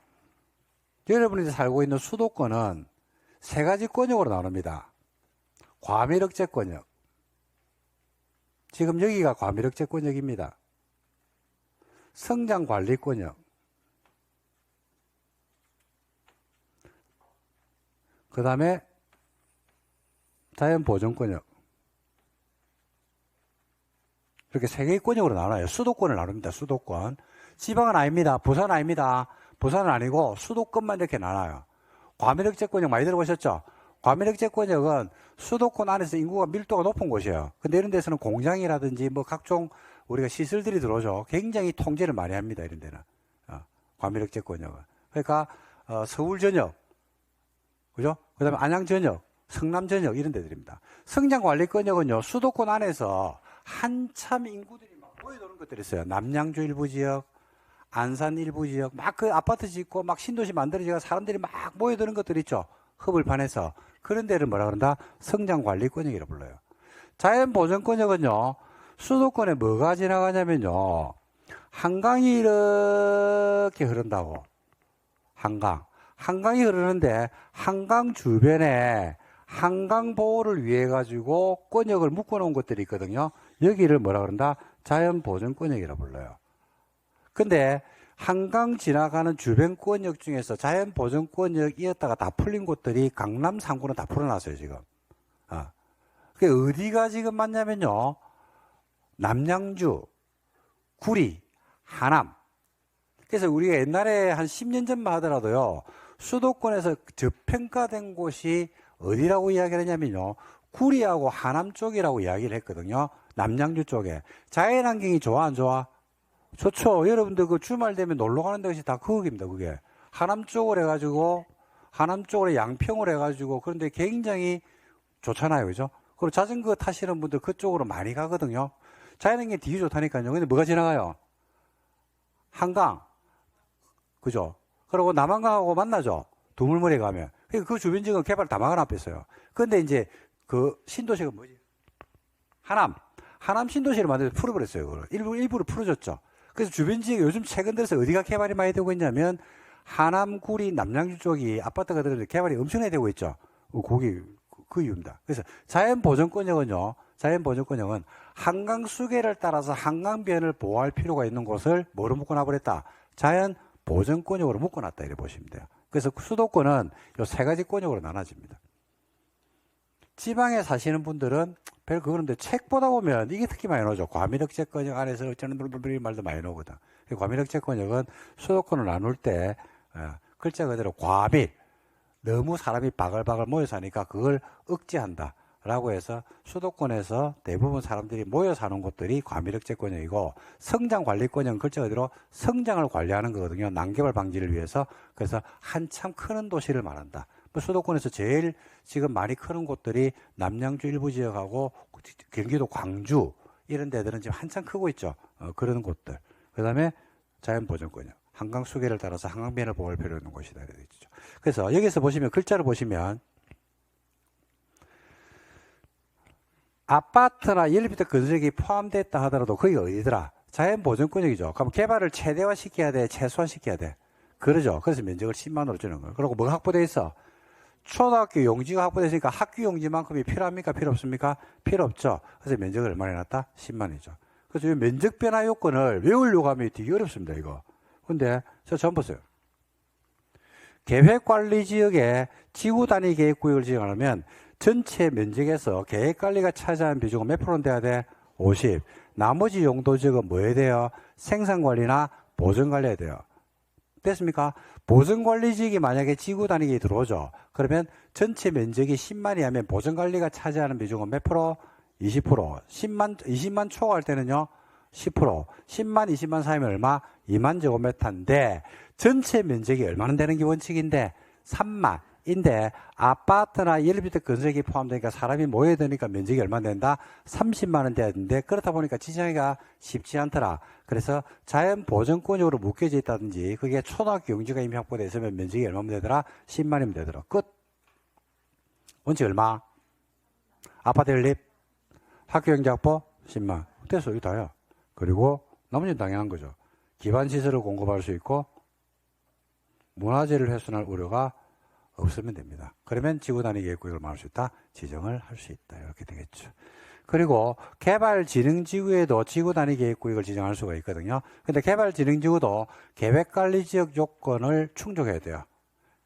A: 여러분이 살고 있는 수도권은 세 가지 권역으로 나눕니다. 과밀억제권역. 지금 여기가 과밀억제권역입니다. 성장관리권역. 그 다음에 자연보전권역. 이렇게 세 개의 권역으로 나눠요. 수도권을 나눕니다. 수도권. 지방은 아닙니다. 부산은 아닙니다. 부산은 아니고 수도권만 이렇게 나눠요. 과밀억제권역 많이 들어보셨죠? 과밀억제권역은 수도권 안에서 인구가 밀도가 높은 곳이에요. 근데 이런 데서는 공장이라든지 뭐 각종 우리가 시설들이 들어오죠. 굉장히 통제를 많이 합니다. 이런 데는. 과밀억제권역은. 그러니까 서울 전역, 그죠? 그 다음에 안양 전역, 성남 전역 이런 데들입니다. 성장관리권역은요. 수도권 안에서 한참 인구들이 막 모여드는 것들이 있어요. 남양주 일부 지역, 안산 일부 지역, 막 그 아파트 짓고 막 신도시 만들어지고 사람들이 막 모여드는 것들 있죠. 허블판에서. 그런 데를 뭐라 그런다? 성장관리권역이라 불러요. 자연보전권역은요, 수도권에 뭐가 지나가냐면요, 한강이 이렇게 흐른다고. 한강이 흐르는데 한강 주변에 한강 보호를 위해 가지고 권역을 묶어 놓은 것들이 있거든요. 여기를 뭐라 그런다? 자연보전권역이라 불러요. 근데 한강 지나가는 주변 권역 중에서 자연보전권역이었다가 다 풀린 곳들이 강남 3구는 다 풀어놨어요, 지금. 그게 어디가 지금 맞냐면요, 남양주, 구리, 하남. 그래서 우리가 옛날에 한 10년 전만 하더라도요, 수도권에서 저평가된 곳이 어디라고 이야기를 했냐면요, 구리하고 하남 쪽이라고 이야기를 했거든요. 남양주 쪽에. 자연환경이 좋아, 안 좋아? 좋죠. 여러분들 그 주말 되면 놀러 가는 데가 다 거기입니다, 그게. 하남 쪽으로 해가지고, 하남 쪽으로 양평으로 해가지고, 그런데 굉장히 좋잖아요, 그죠? 그리고 자전거 타시는 분들 그쪽으로 많이 가거든요. 자연환경이 되게 좋다니까요. 근데 뭐가 지나가요? 한강. 그죠? 그리고 남한강하고 만나죠? 두물머리 가면. 그 주변 지역은 개발 다 막아놨어요. 근데 이제 그 신도시가 뭐지? 하남 신도시를 만들어서 풀어버렸어요. 그걸. 일부러 풀어줬죠. 그래서 주변 지역에 요즘 최근 들어서 어디가 개발이 많이 되고 있냐면 하남, 구리, 남양주 쪽이 아파트가 들어서 개발이 엄청나게 되고 있죠. 거기 그 이유입니다. 그래서 자연보전권역은요, 자연보전권역은 한강 수계를 따라서 한강변을 보호할 필요가 있는 곳을 뭐로 묶어놔버렸다? 자연보전권역으로 묶어놨다 이렇게 보시면 돼요. 그래서 수도권은 이 세 가지 권역으로 나눠집니다. 지방에 사시는 분들은 별 그런데 책 보다 보면 이게 특히 많이 나오죠. 과밀억제권역 안에서 어쩌는 말도 많이 나오거든. 과밀억제권역은 수도권을 나눌 때 글자 그대로 과밀, 너무 사람이 바글바글 모여 사니까 그걸 억제한다 라고 해서 수도권에서 대부분 사람들이 모여 사는 곳들이 과밀억제권역이고, 성장관리권역은 글자 그대로 성장을 관리하는 거거든요. 난개발 방지를 위해서. 그래서 한참 크는 도시를 말한다. 수도권에서 제일 지금 많이 크는 곳들이 남양주 일부 지역하고 경기도 광주 이런 데들은 지금 한참 크고 있죠. 그런 곳들. 그 다음에 자연보전권역. 한강 수계를 따라서 한강변을 보호할 필요 있는 곳이다. 그래서 여기서 보시면 글자를 보시면 아파트나 엘리베이터 건설이 포함됐다 하더라도 거기가 어디더라? 자연보전권역이죠. 그럼 개발을 최대화시켜야 돼? 최소화시켜야 돼? 그러죠. 그래서 면적을 10만으로 주는 거예요. 그리고 뭐가 확보되어 있어? 초등학교 용지가 확보되었으니까 학교 용지만큼이 필요합니까? 필요 없습니까? 필요 없죠. 그래서 면적을 얼마나 해놨다? 10만이죠. 그래서 이 면적 변화 요건을 외우려고 하면 되게 어렵습니다, 이거. 근데 저 처음 보세요. 계획관리지역에 지구단위 계획구역을 지정하려면 전체 면적에서 계획관리가 차지하는 비중은 몇 프로는 돼야 돼? 50. 나머지 용도지역은 뭐 해야 돼요? 생산관리나 보전관리해야 돼요. 됐습니까? 보전관리지역이 만약에 지구단위계획이 들어오죠. 그러면 전체 면적이 10만이 하면 보전관리가 차지하는 비중은 몇 프로? 20%. 20만 초과할 때는요, 10%. 10만, 20만 사이면 얼마? 2만 제곱미터인데, 전체 면적이 얼마나 되는 게 원칙인데? 3만인데, 아파트나 엘리베이터 건설이 포함되니까 사람이 모여야 되니까 면적이 얼마 된다? 30만원 돼야 되는데, 그렇다 보니까 지정하기가 쉽지 않더라. 그래서 자연보전권역으로 묶여져 있다든지, 그게 초등학교 용지가 이미 확보되어 있으면 면적이 얼마면 되더라? 10만이면 되더라. 끝. 원칙 얼마? 아파트 연립? 학교 용지 확보? 10만. 됐어. 이거 다야. 그리고 나머지는 당연한 거죠. 기반시설을 공급할 수 있고 문화재를 훼손할 우려가 없으면 됩니다. 그러면 지구단위 계획구역을 말할 수 있다. 지정을 할 수 있다. 이렇게 되겠죠. 그리고 개발진흥지구에도 지구단위 계획구역을 지정할 수가 있거든요. 근데 개발진흥지구도 계획관리지역 요건을 충족해야 돼요.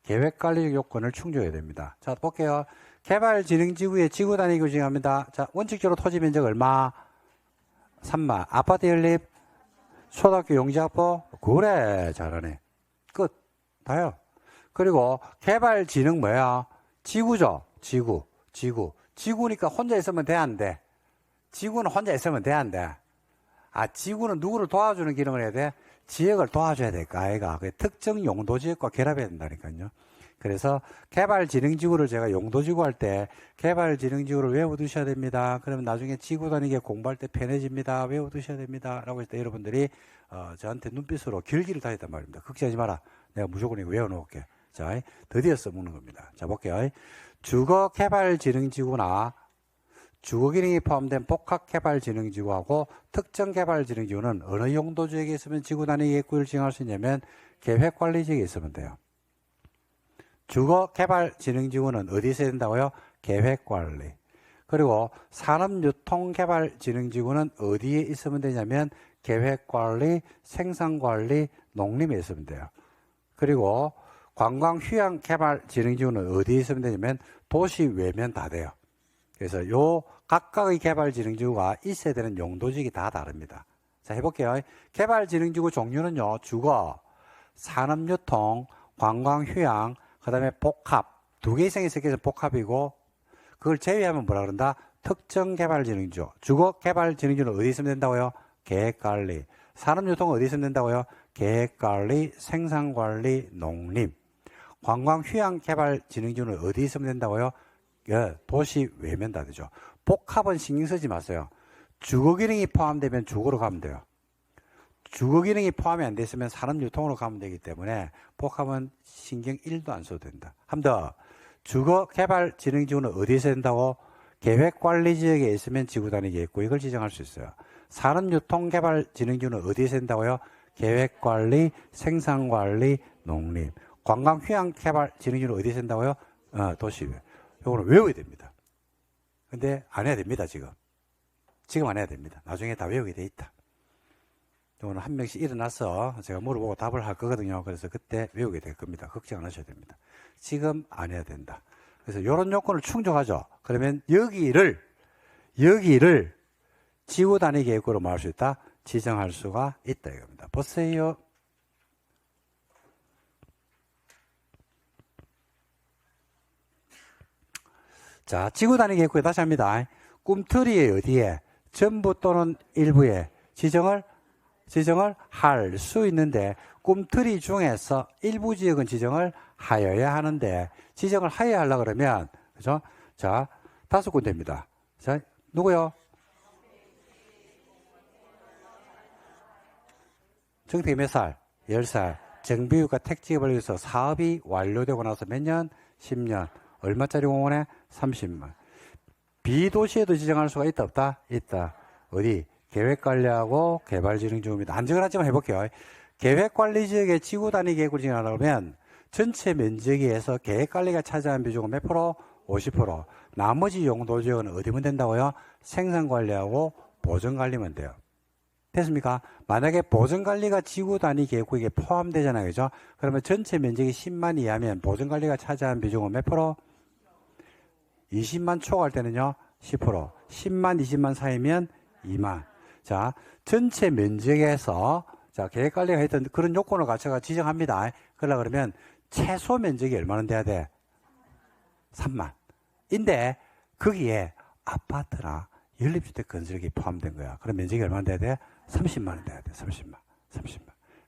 A: 계획관리지역 요건을 충족해야 됩니다. 자, 볼게요. 개발진흥지구에 지구단위 계획을 지정합니다. 자, 원칙적으로 토지 면적 얼마? 3만. 아파트 연립? 초등학교 용지 확보? 그래, 잘하네. 끝. 다요. 그리고 개발진흥 뭐야? 지구죠. 지구니까 혼자 있으면 돼, 안 돼? 지구는 혼자 있으면 돼, 안 돼? 지구는 누구를 도와주는 기능을 해야 돼? 지역을 도와줘야 될까, 아이가. 특정 용도 지역과 결합해야 된다니까요. 그래서 개발진흥지구를 제가 용도지구 할 때 개발진흥지구를 외워두셔야 됩니다. 그러면 나중에 지구 단위계 공부할 때 편해집니다. 외워두셔야 됩니다. 라고 했을 때 여러분들이 저한테 눈빛으로 길기를 다했단 말입니다. 걱정하지 마라. 내가 무조건 이거 외워놓을게. 자, 드디어 써먹는 겁니다. 자, 볼게요. 주거개발진흥지구나 주거기능이 포함된 복합개발진흥지구하고 특정개발진흥지구는 어느 용도지역에 있으면 지구단위 계획구역을 지정할 수 있냐면 계획관리지역에 있으면 돼요. 주거개발진흥지구는 어디에 있어야 된다고요? 계획관리. 그리고 산업유통개발진흥지구는 어디에 있으면 되냐면 계획관리, 생산관리, 농림에 있으면 돼요. 그리고 관광휴양개발진흥지구는 어디에 있으면 되냐면 도시 외면 다 돼요. 그래서 요 각각의 개발진흥지구가 있어야 되는 용도지역이 다 다릅니다. 자, 해볼게요. 개발진흥지구 종류는요, 주거, 산업유통, 관광휴양, 그 다음에 복합, 두 개 이상이 있어서 복합이고, 그걸 제외하면 뭐라 그런다? 특정개발진흥지구. 주거개발진흥지구는 어디 있으면 된다고요? 계획관리. 산업유통은 어디 있으면 된다고요? 계획관리, 생산관리, 농림. 관광휴양개발진흥지구는 어디 있으면 된다고요? 도시 외면 다 되죠. 복합은 신경 쓰지 마세요. 주거기능이 포함되면 주거로 가면 돼요. 주거기능이 포함이 안 됐으면 산업유통으로 가면 되기 때문에 복합은 신경 1도 안 써도 된다. 한 번 더. 주거개발진흥지구는 어디에서 된다고? 계획관리지역에 있으면 지구단위 계획구역을 지정할 수 있어요. 산업유통개발진흥지구는 어디에서 된다고요? 계획관리, 생산관리, 농림. 관광휴양개발진흥지구는 어디에서 된다고요? 도시. 요거는 외워야 됩니다. 근데 안 해야 됩니다, 지금. 지금 안 해야 됩니다. 나중에 다 외우게 돼 있다. 요거는 한 명씩 일어나서 제가 물어보고 답을 할 거거든요. 그래서 그때 외우게 될 겁니다. 걱정 안 하셔도 됩니다. 지금 안 해야 된다. 그래서 요런 요건을 충족하죠. 그러면 여기를 지구 단위 계획구로 말할 수 있다. 지정할 수가 있다 이겁니다. 보세요. 자, 지구 단위 계획구에 다시 합니다. 꿈틀이에 어디에? 전부 또는 일부에 지정을 할 수 있는데 꿈틀이 중에서 일부 지역은 지정을 하여야 하는데 지정을 하여야 하려고 그러면 그죠? 자, 5군데입니다. 자, 누구요? 정택이 몇 살? 10살. 정비유가 택지에 벌려서 사업이 완료되고 나서 몇 년? 10년. 얼마짜리 공원에? 30만. 비도시에도 지정할 수가 있다 없다? 있다. 어디? 계획관리하고 개발진흥지구입니다. 안정을 하지만 해볼게요. 계획관리지역의 지구단위 계획을 지정하려면 전체 면적에서 계획관리가 차지하는 비중은 몇 프로? 50%. 나머지 용도지역은 어디면 된다고요? 생산관리하고 보전관리면 돼요. 됐습니까? 만약에 보전관리가 지구단위 계획구역에 포함되잖아요. 그죠? 그러면 전체 면적이 10만 이하면 보전관리가 차지하는 비중은 몇 프로? 20만 초과할 때는요, 10%. 10만, 20만 사이면 2만. 자, 전체 면적에서, 자, 계획관리가 했던 그런 요건을 갖춰가 지정합니다. 그러면 최소 면적이 얼마나 돼야 돼? 3만. 인데, 거기에 아파트나 연립주택 건설이 포함된 거야. 그럼 면적이 얼마나 돼야 돼? 30만원 돼야 돼. 30만.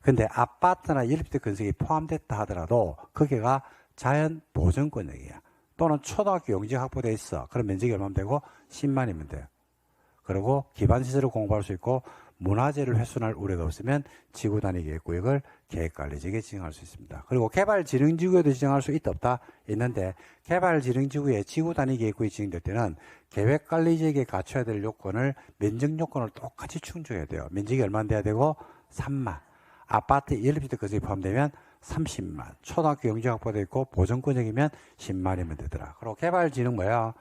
A: 근데 아파트나 연립주택 건설이 포함됐다 하더라도, 거기가 자연 보전권역이야. 또는 초등학교 용지 확보되어 있어. 그럼 면적이 얼마면 되고? 10만이면 돼요. 그리고 기반시설을 공부할 수 있고 문화재를 훼손할 우려가 없으면 지구단위 계획구역을 계획관리지역에 지정할 수 있습니다. 그리고 개발진흥지구에도 지정할 수 있다 없다? 있는데 개발진흥지구에 지구단위 계획구역이 지정될 때는 계획관리지역에 갖춰야 될 요건을 면적 요건을 똑같이 충족해야 돼요. 면적이 얼마나 돼야 되고? 3만. 아파트 연립주택 건설이 포함되면 30만. 초등학교 용지 확보되어 있고 보전권역이면 10만이면 되더라. 그리고 개발진흥 뭐야?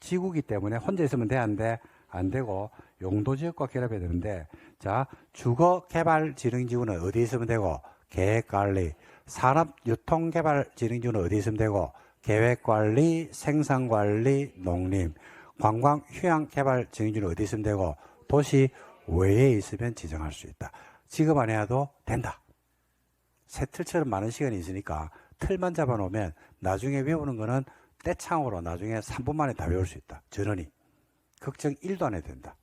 A: 지구기 때문에 혼자 있으면 돼, 안 돼? 안 되고 용도지역과 결합해야 되는데, 자, 주거개발진흥지구는 어디 있으면 되고? 계획관리. 산업유통개발진흥지구는 어디 있으면 되고? 계획관리, 생산관리, 농림. 관광휴양개발진흥지구는 어디 있으면 되고? 도시 외에 있으면 지정할 수 있다. 지금 안 해도 된다. 새 틀처럼 많은 시간이 있으니까 틀만 잡아놓으면 나중에 외우는 거는 떼창으로 나중에 3분 만에 다 외울 수 있다. 전원이. 걱정 1도 안 해도 된다.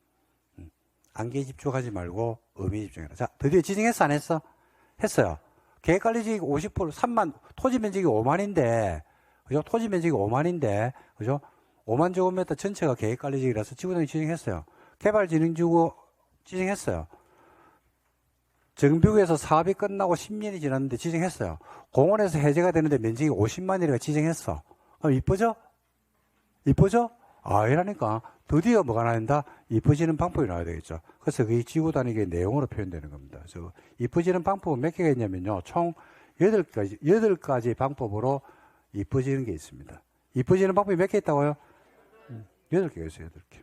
A: 안개에 집중하지 말고 의미에 집중해라. 자, 드디어 지정했어, 안 했어? 했어요. 계획관리지역이 50%, 3만, 토지 면적이 5만인데, 그죠? 토지 면적이 5만인데, 그죠? 5만 제곱미터 전체가 계획관리지역이라서 지구단위 지정했어요. 개발진흥지구 지정했어요. 정비구에서 사업이 끝나고 10년이 지났는데 지정했어요. 공원에서 해제가 되는데 면적이 50만이라고 지정했어. 그럼 이쁘죠? 이쁘죠? 아, 이라니까. 드디어 뭐가 나온다? 이뻐지는 방법이 나와야 되겠죠. 그래서 그게 지구 단위의 내용으로 표현되는 겁니다. 그래서 이뻐지는 방법은 몇 개가 있냐면요. 총 8가지 방법으로 이뻐지는 게 있습니다. 이뻐지는 방법이 몇 개 있다고요? 8개가 있어요, 8개.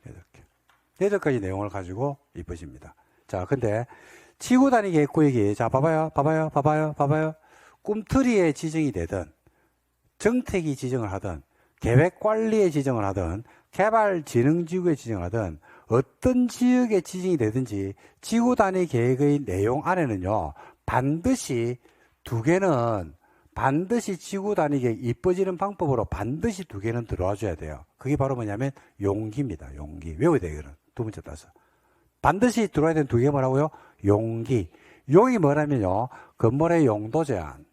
A: 8개. 8가지 내용을 가지고 이뻐집니다. 자, 근데 지구 단위 계획구역이, 자, 봐봐요. 꿈틀이에 지정이 되든, 정택이 지정을 하든, 계획관리에 지정을 하든, 개발진흥지구에 지정을 하든, 어떤 지역에 지정이 되든지, 지구 단위 계획의 내용 안에는요, 반드시 지구 단위 계획 이뻐지는 방법으로 반드시 2개는 들어와 줘야 돼요. 그게 바로 뭐냐면, 용기입니다. 용기. 외워야 돼요, 이거는. 두 번째 따서. 반드시 들어와야 되는 2개 뭐라고요? 용기. 용이 뭐냐면요, 건물의 용도 제한,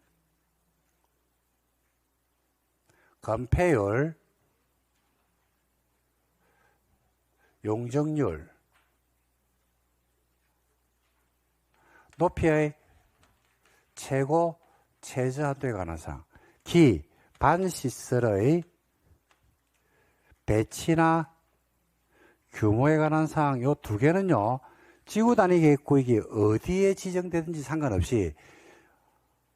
A: 건폐율, 용적률, 높이의 최고 최저한도에 관한 사항, 반시설의 배치나 규모에 관한 사항, 요 2개는요, 지구 단위 계획구역이 어디에 지정되든지 상관없이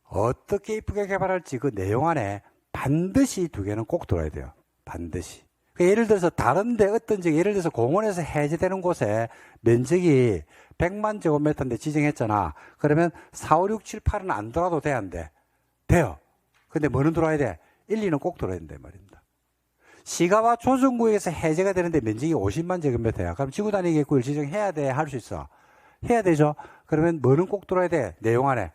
A: 어떻게 이쁘게 개발할지 그 내용 안에 반드시 2개는 꼭 들어야 돼요. 반드시. 예를 들어서 다른데 어떤 지 예를 들어서 공원에서 해제되는 곳에 면적이 100만 제곱미터인데 지정했잖아. 그러면 4, 5, 6, 7, 8은 안 들어와도 돼, 안 돼? 돼요. 근데 뭐는 들어와야 돼? 1, 2는 꼭 들어야 된다 말입니다. 시가와 조정구역에서 해제가 되는데 면적이 50만 제곱미터야. 그럼 지구 단위 계획구역을 지정해야 돼? 할 수 있어? 해야 되죠? 그러면 뭐는 꼭 들어야 돼? 내용 안에.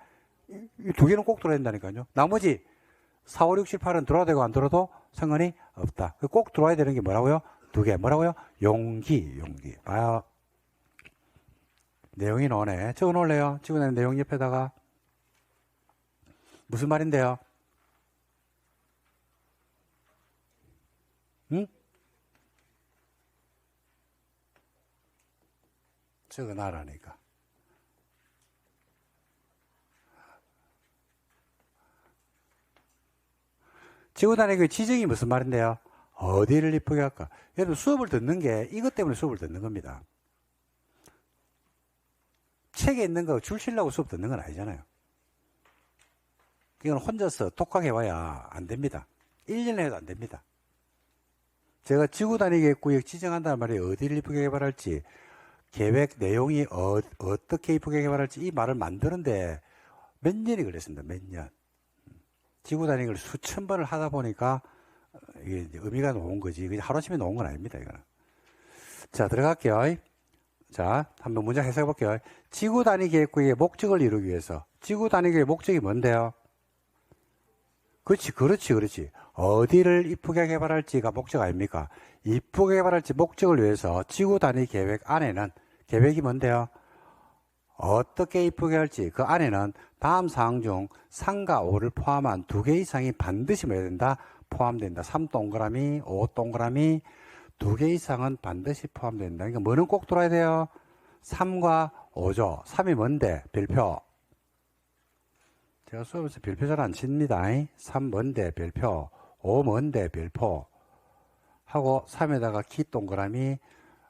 A: 이 2개는 꼭 들어야 된다니까요. 나머지 4, 5, 6, 7, 8은 들어와도 되고 안 들어도 상관이 없다. 꼭 들어와야 되는 게 뭐라고요? 2개. 뭐라고요? 용기. 봐요. 내용이 나오네. 적어 놓을래요? 지구 단위 내용 옆에다가. 무슨 말인데요? 응? 적어 놔라니까. 지구 단위 그 지정이 무슨 말인데요? 어디를 이쁘게 할까? 여러분 수업을 듣는 게 이것 때문에 수업을 듣는 겁니다. 책에 있는 거 줄 치려고 수업 듣는 건 아니잖아요. 이건 혼자서 독하게 와야 안 됩니다. 1년 해도 안 됩니다. 제가 지구 단위 계획구역 지정한다는 말이 어디를 이쁘게 개발할지, 계획 내용이 어떻게 이쁘게 개발할지 이 말을 만드는데 몇 년이 걸렸습니다. 몇 년. 지구 단위를 수천 번을 하다 보니까 이게 의미가 놓은 거지. 그냥 하루아침에 놓은 건 아닙니다. 이거는. 자, 들어갈게요. 자, 한번 문장 해석해 볼게요. 지구 단위 계획구역의 목적을 이루기 위해서. 지구 단위 계획의 목적이 뭔데요? 그렇지. 어디를 이쁘게 개발할지가 목적 아닙니까? 이쁘게 개발할지 목적을 위해서 지구 단위 계획 안에는 계획이 뭔데요? 어떻게 이쁘게 할지 그 안에는 다음 사항 중 3과 5를 포함한 2개 이상이 반드시 뭐야 된다? 포함된다. 3동그라미, 5동그라미 2개 이상은 반드시 포함된다. 그러니까 뭐는 꼭 들어야 돼요? 3과 5죠. 3이 뭔데? 별표. 제가 수업에서 별표 잘 안 칩니다. 3 뭔데? 별표. 5 뭔데? 별표. 하고 3에다가 기 동그라미,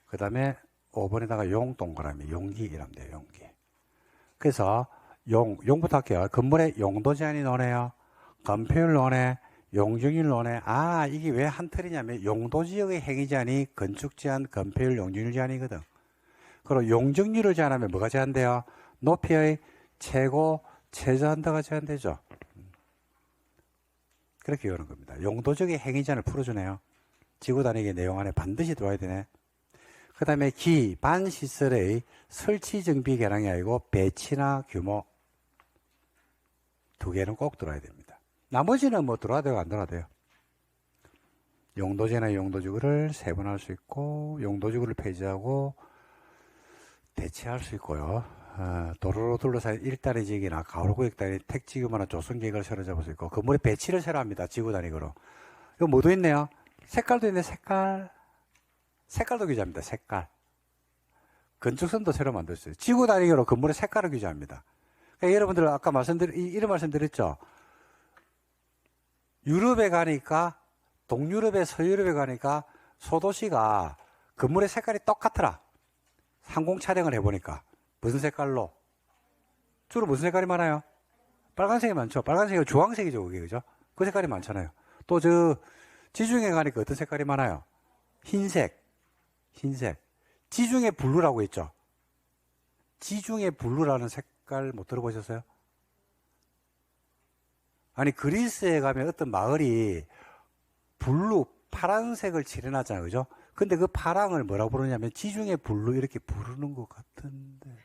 A: 그 다음에 5번에다가 용 동그라미, 용기 이라면 돼요. 용기. 그래서 용부터 할게요. 건물의 용도 제한이 나오네요. 건폐율 나오네. 용적률 나오네. 아, 이게 왜 한 틀이냐면 용도 지역의 행위 제한이 건축 제한, 건폐율, 용적률 제한이거든. 그리고 용적률을 제한하면 뭐가 제한돼요? 높이의 최고 최저한도가 제한되죠. 그렇게 이러는 겁니다. 용도적인 행위 제한을 풀어주네요. 지구 단위의 내용 안에 반드시 들어와야 되네. 그 다음에 반시설의 설치 정비 개량이 아니고 배치나 규모 2개는 꼭 들어야 됩니다. 나머지는 뭐 들어와도 되고 안 들어와도 돼요. 용도제나 용도지구를 세분할 수 있고 용도지구를 폐지하고 대체할 수 있고요. 도로로 둘러싸인 1단위 지역이나 가로구역 단위 택지규모나 조성계획을 새로 잡을 수 있고 건물의 배치를 새로 합니다. 지구 단위로. 이거 뭐도 있네요. 색깔도 있네. 색깔도 규제합니다. 색깔. 건축선도 새로 만들었어요. 지구 단위로 건물의 색깔을 규제합니다. 그러니까 여러분들 아까 이런 말씀드렸죠. 유럽에 가니까 동유럽에 서유럽에 가니까 소도시가 건물의 색깔이 똑같더라. 상공 촬영을 해보니까 무슨 색깔로? 주로 무슨 색깔이 많아요? 빨간색이 많죠. 빨간색이 주황색이죠, 그게 그죠? 그 색깔이 많잖아요. 또 지중해 가니까 어떤 색깔이 많아요? 흰색. 지중해 블루라고 있죠. 지중해 블루라는 색깔 못 들어보셨어요? 아니 그리스에 가면 어떤 마을이 블루 파란색을 칠해놨잖아요, 그죠? 근데 그 파랑을 뭐라고 부르냐면 지중해 블루 이렇게 부르는 것 같은데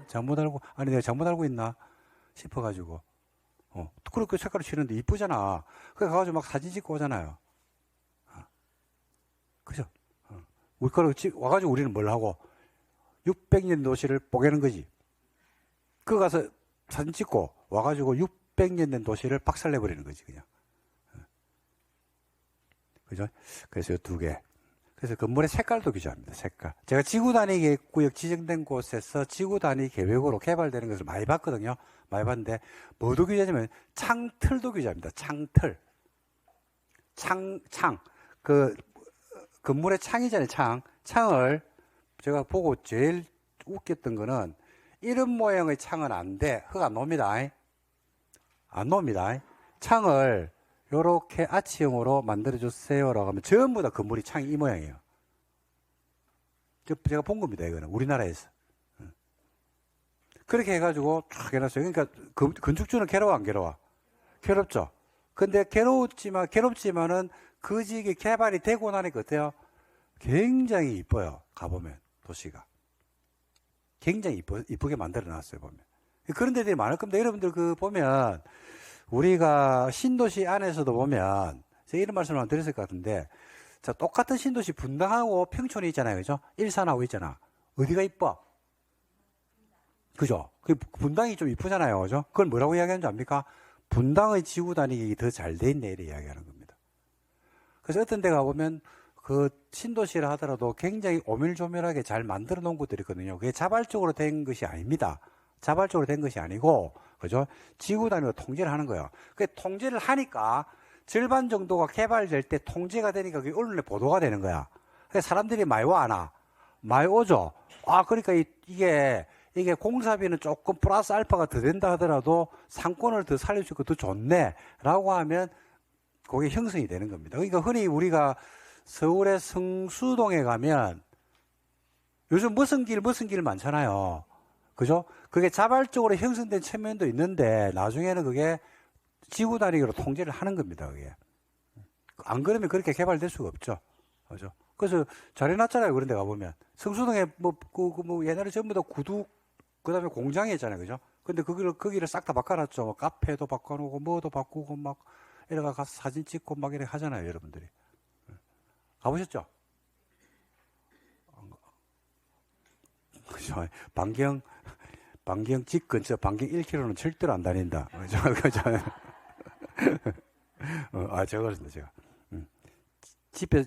A: 잘못 알고 내가 잘못 알고 있나 싶어가지고 그렇게 색깔을 칠했는데 이쁘잖아. 그래 가가지고 막 사진 찍고 오잖아요. 그죠? 와가지고 우리는 뭘 하고 600년 도시를 뽀개는 거지. 그 가서 사진 찍고 와가지고 600년 된 도시를 박살내버리는 거지, 그냥. 그죠? 그래서 이 두 개. 그래서 건물의 색깔도 규제합니다, 색깔. 제가 지구 단위 계획구역 지정된 곳에서 지구 단위 계획으로 개발되는 것을 많이 봤거든요. 많이 봤는데, 뭐도 규제하냐면, 창틀도 규제합니다, 창틀. 건물의 창이잖아요, 창을 제가 보고 제일 웃겼던 거는, 이런 모양의 창은 안 돼. 흙 안 놉니다. 안 놉니다. 창을 요렇게 아치형으로 만들어주세요라고 하면 전부 다 건물이 창이 이 모양이에요. 제가 본 겁니다, 이거는. 우리나라에서. 그렇게 해가지고 쫙 해놨어요. 그러니까 건축주는 괴로워, 안 괴로워? 괴롭죠. 근데 괴롭지만은 그 지역이 개발이 되고 나니까 어때요? 굉장히 이뻐요. 가보면, 도시가. 굉장히 이쁘게 만들어 놨어요, 보면. 그런 데들이 많을 겁니다. 여러분들 보면, 우리가 신도시 안에서도 보면, 제가 이런 말씀을 안 드렸을 것 같은데, 자, 똑같은 신도시 분당하고 평촌이 있잖아요. 그죠? 일산하고 있잖아. 어디가 이뻐? 그죠? 그 분당이 좀 이쁘잖아요. 그죠? 그걸 뭐라고 이야기하는 줄 압니까? 분당의 지구 단위가 더 잘 돼 있네, 이렇게 이야기하는 겁니다. 그래서 어떤 데 가보면, 그 신도시를 하더라도 굉장히 오밀조밀하게 잘 만들어 놓은 곳들이 있거든요. 그게 자발적으로 된 것이 아닙니다. 자발적으로 된 것이 아니고, 그죠? 지구 단위로 통제를 하는 거예요. 그 통제를 하니까 절반 정도가 개발될 때 통제가 되니까 그게 언론에 보도가 되는 거야. 그래서 사람들이 많이 와, 안 와? 많이 오죠? 그러니까 이게 공사비는 조금 플러스 알파가 더 된다 하더라도 상권을 더 살릴 수 있고 더 좋네. 라고 하면 그게 형성이 되는 겁니다. 그러니까 흔히 우리가 서울의 성수동에 가면 요즘 무슨 길 많잖아요. 그죠? 그게 자발적으로 형성된 측면도 있는데 나중에는 그게 지구 단위로 통제를 하는 겁니다. 그게. 안 그러면 그렇게 개발될 수가 없죠. 그죠? 그래서 잘 해놨잖아요. 그런 데 가보면. 성수동에 옛날에 전부 다 구두, 그 다음에 공장이 있잖아요. 그죠? 근데 거기를 싹 다 바꿔놨죠. 뭐 카페도 바꿔놓고 뭐도 바꾸고 막 이래가 가서 사진 찍고 막 이렇게 하잖아요. 여러분들이. 가보셨죠? 그죠? 반경 집 근처 반경 1km는 절대로 안 다닌다. 그죠? 저거였습니다, 제가.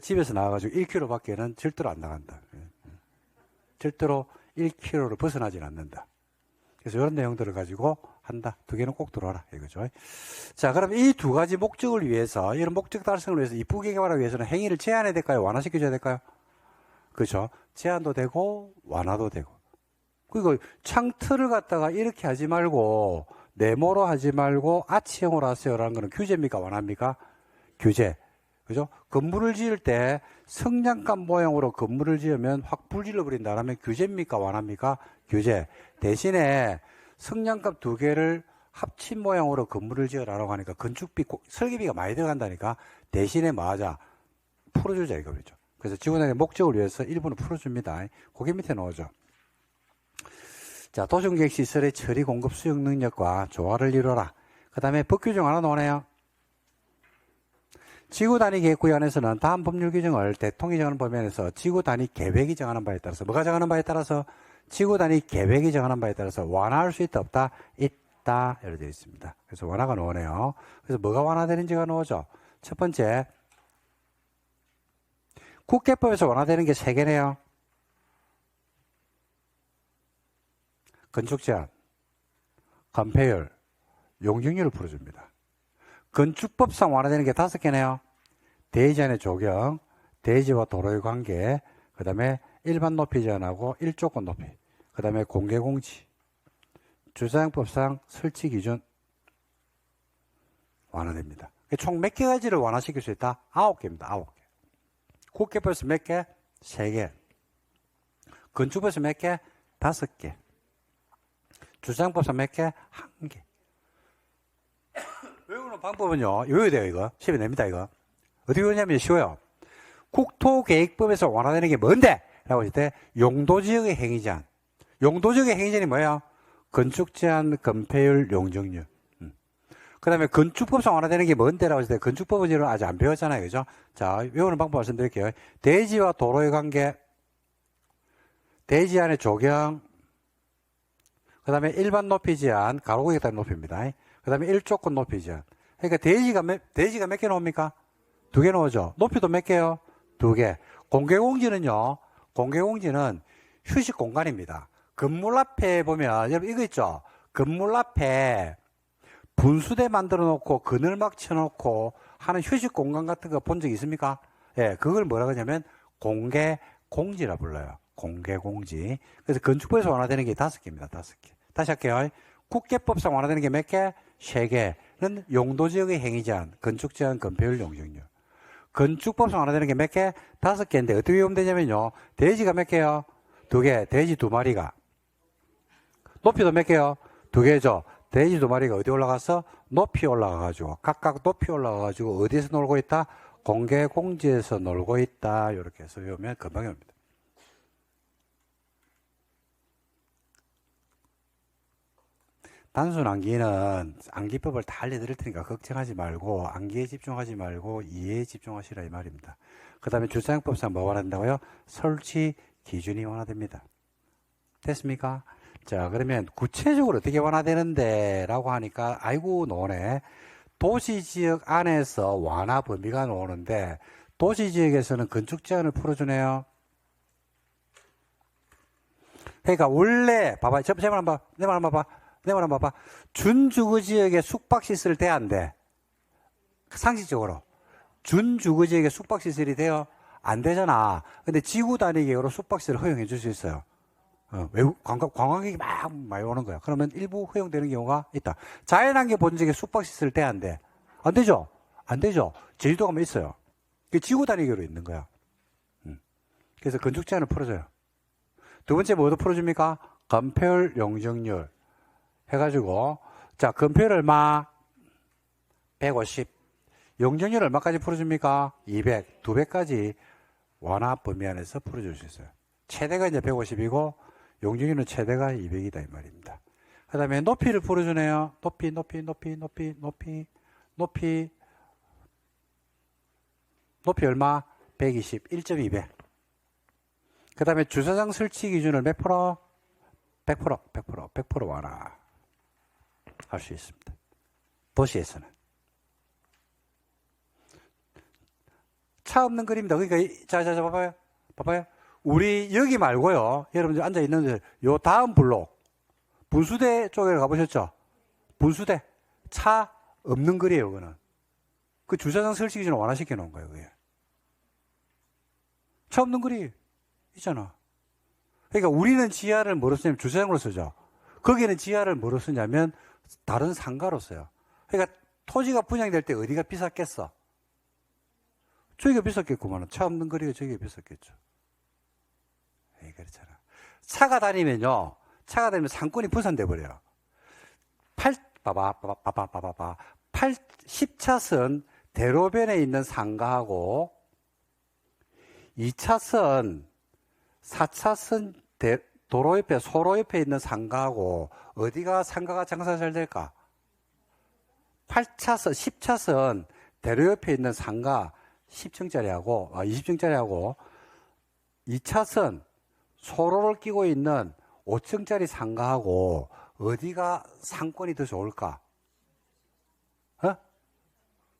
A: 집에서 나와가지고 1km 밖에는 절대로 안 나간다. 절대로 1km를 벗어나질 않는다. 그래서 이런 내용들을 가지고 한다. 두 개는 꼭 들어와라. 이거죠. 자, 그럼 이 두 가지 목적을 위해서, 이런 목적 달성을 위해서, 이쁘게 개발하기 위해서는 행위를 제한해야 될까요? 완화시켜줘야 될까요? 그렇죠. 제한도 되고, 완화도 되고. 그리고 창틀을 갖다가 이렇게 하지 말고, 네모로 하지 말고, 아치형으로 하세요라는 거는 규제입니까? 완화입니까? 규제. 그죠? 건물을 지을 때 성냥갑 모양으로 건물을 지으면 확 불질러 버린다라면 규제입니까? 완화입니까? 규제. 대신에 성냥갑 두 개를 합친 모양으로 건물을 지으라고 하니까 건축비, 설계비가 많이 들어간다니까 대신에 뭐 하자? 풀어주자 이거죠. 그래서 지구단의 목적을 위해서 일부는 풀어줍니다. 거기 밑에 넣어줘. 자, 도시계획시설의 처리 공급 수용 능력과 조화를 이루어라. 그 다음에 법규정 하나 나오네요. 지구단위 계획구역 안에서는 다음 법률 규정을 대통령이 정하는 범위 안에서 지구단위 계획이 정하는 바에 따라서 뭐가 정하는 바에 따라서 지구단위 계획이 정하는 바에 따라서 완화할 수 있다 없다? 있다 이렇게 되어 있습니다. 그래서 완화가 나오네요. 그래서 뭐가 완화되는지가 나오죠. 첫 번째 국계법에서 완화되는 게 3개네요. 건축 제한, 건폐율, 용적률을 풀어줍니다. 건축법상 완화되는 게 5개네요. 대지 제한의 적용, 대지와 도로의 관계, 그 다음에 일반 높이 제한하고 일조권 높이, 그 다음에 공개공지, 주차장법상 설치 기준 완화됩니다. 총 몇 개 가지를 완화시킬 수 있다? 9개입니다. 9개. 국회법에서 몇 개? 3개. 건축법에서 몇 개? 5개. 주차장법상 몇 개? 1개. 외우는 방법은요, 외워야 돼요, 이거. 10이 냅니다, 이거. 어떻게 외우냐면 쉬워요. 국토계획법에서 완화되는 게 뭔데? 라고 했을 때, 용도지역의 행위제한. 용도지역의 행위제한이 뭐예요? 건축제한, 건폐율, 용적률. 그 다음에 건축법상 완화되는 게 뭔데? 라고 했을 때, 건축법은 아직 안 배웠잖아요, 그죠? 자, 외우는 방법 말씀드릴게요. 대지와 도로의 관계, 대지 제한의 적용, 그 다음에 일반 높이 제한, 가로구에 따른 높이입니다. 그 다음에 일조권 높이 제한. 그러니까 대지가 몇 개 나옵니까? 2개 나오죠. 높이도 몇 개요? 2개. 공개공지는요, 공개공지는 휴식 공간입니다. 건물 앞에 보면, 여러분 이거 있죠? 건물 앞에 분수대 만들어 놓고, 그늘막 쳐놓고 하는 휴식 공간 같은 거 본 적 있습니까? 예, 그걸 뭐라고 하냐면, 공개공지라 불러요. 공개공지. 그래서 건축법에서 완화되는 게 5개입니다. 5개. 다시 할게요. 국계법상 완화되는 게 몇 개? 3개는 용도지역의 행위제한, 건축제한, 건폐율, 용적률. 건축법상 완화되는 게 몇 개? 5개인데 어떻게 외우면 되냐면요. 대지가 몇 개요? 2개. 대지 2마리가. 높이도 몇 개요? 2개죠. 대지 2마리가 어디 올라가서? 높이 올라가가지고, 각각 높이 올라가가지고 어디에서 놀고 있다? 공개공지에서 놀고 있다. 이렇게 해서 외우면 금방 외웁니다. 단순 암기는 암기법을 다 알려드릴 테니까 걱정하지 말고 암기에 집중하지 말고 이해에 집중하시라 이 말입니다. 그 다음에 주차장법상 뭐 완화된다고요? 설치 기준이 완화됩니다. 됐습니까? 자, 그러면 구체적으로 어떻게 완화되는데 라고 하니까 아이고 노네. 도시지역 안에서 완화 범위가 나오는데 도시지역에서는 건축제한을 풀어주네요. 그러니까 원래 봐봐. 제 말 한번 봐. 내 말 한번 봐. 내 말 한번 봐봐. 준주거지역에 숙박시설 돼야 안 돼? 상식적으로. 준주거지역에 숙박시설이 돼요? 안 되잖아. 근데 지구 단위 계획으로 숙박시설을 허용해 줄 수 있어요. 외국 관광객이 막 많이 오는 거야. 그러면 일부 허용되는 경우가 있다. 자연환경 본적에 숙박시설 돼야 안 돼? 안 되죠? 안 되죠? 제주도 가면 있어요. 그 지구 단위 계획으로 있는 거야. 그래서 건축 제한을 풀어줘요. 두 번째 뭐도 풀어줍니까? 건폐율, 용적률. 해가지고, 자, 건폐율 얼마? 150. 용적률 얼마까지 풀어줍니까? 200. 200까지 완화 범위 안에서 풀어줄 수 있어요. 최대가 이제 150이고, 용적률은 최대가 200이다, 이 말입니다. 그 다음에 높이를 풀어주네요. 높이. 높이 얼마? 120. 1.2배. 그 다음에 주차장 설치 기준을 몇 프로? 100% 완화. 할 수 있습니다. 도시에서는. 차 없는 그림입니다. 그러니까, 자, 봐봐요. 우리 여기 말고요. 여러분들 앉아있는데, 요 다음 블록. 분수대 쪽에 가보셨죠? 분수대. 차 없는 거리에요, 그거는. 그 주차장 설치 기준을 완화시켜 놓은 거예요, 그게. 차 없는 거리 있잖아. 그러니까 우리는 지하를 뭐로 쓰냐면 주차장으로 쓰죠. 거기는 지하를 뭐로 쓰냐면 다른 상가로 써요. 그러니까 토지가 분양될 때 어디가 비쌌겠어? 저기가 비쌌겠구만. 차 없는 거리가 저기가 비쌌겠죠. 그렇잖아. 차가 다니면 상권이 분산돼 버려요. 10차선 대로변에 있는 상가하고 2차선 4차선 도로 옆에 소로 옆에 있는 상가하고 어디가 상가가 장사 잘 될까? 8차선 10차선 대로 옆에 있는 상가 10층짜리하고 20층짜리하고 2차선 소로를 끼고 있는 5층짜리 상가하고 어디가 상권이 더 좋을까?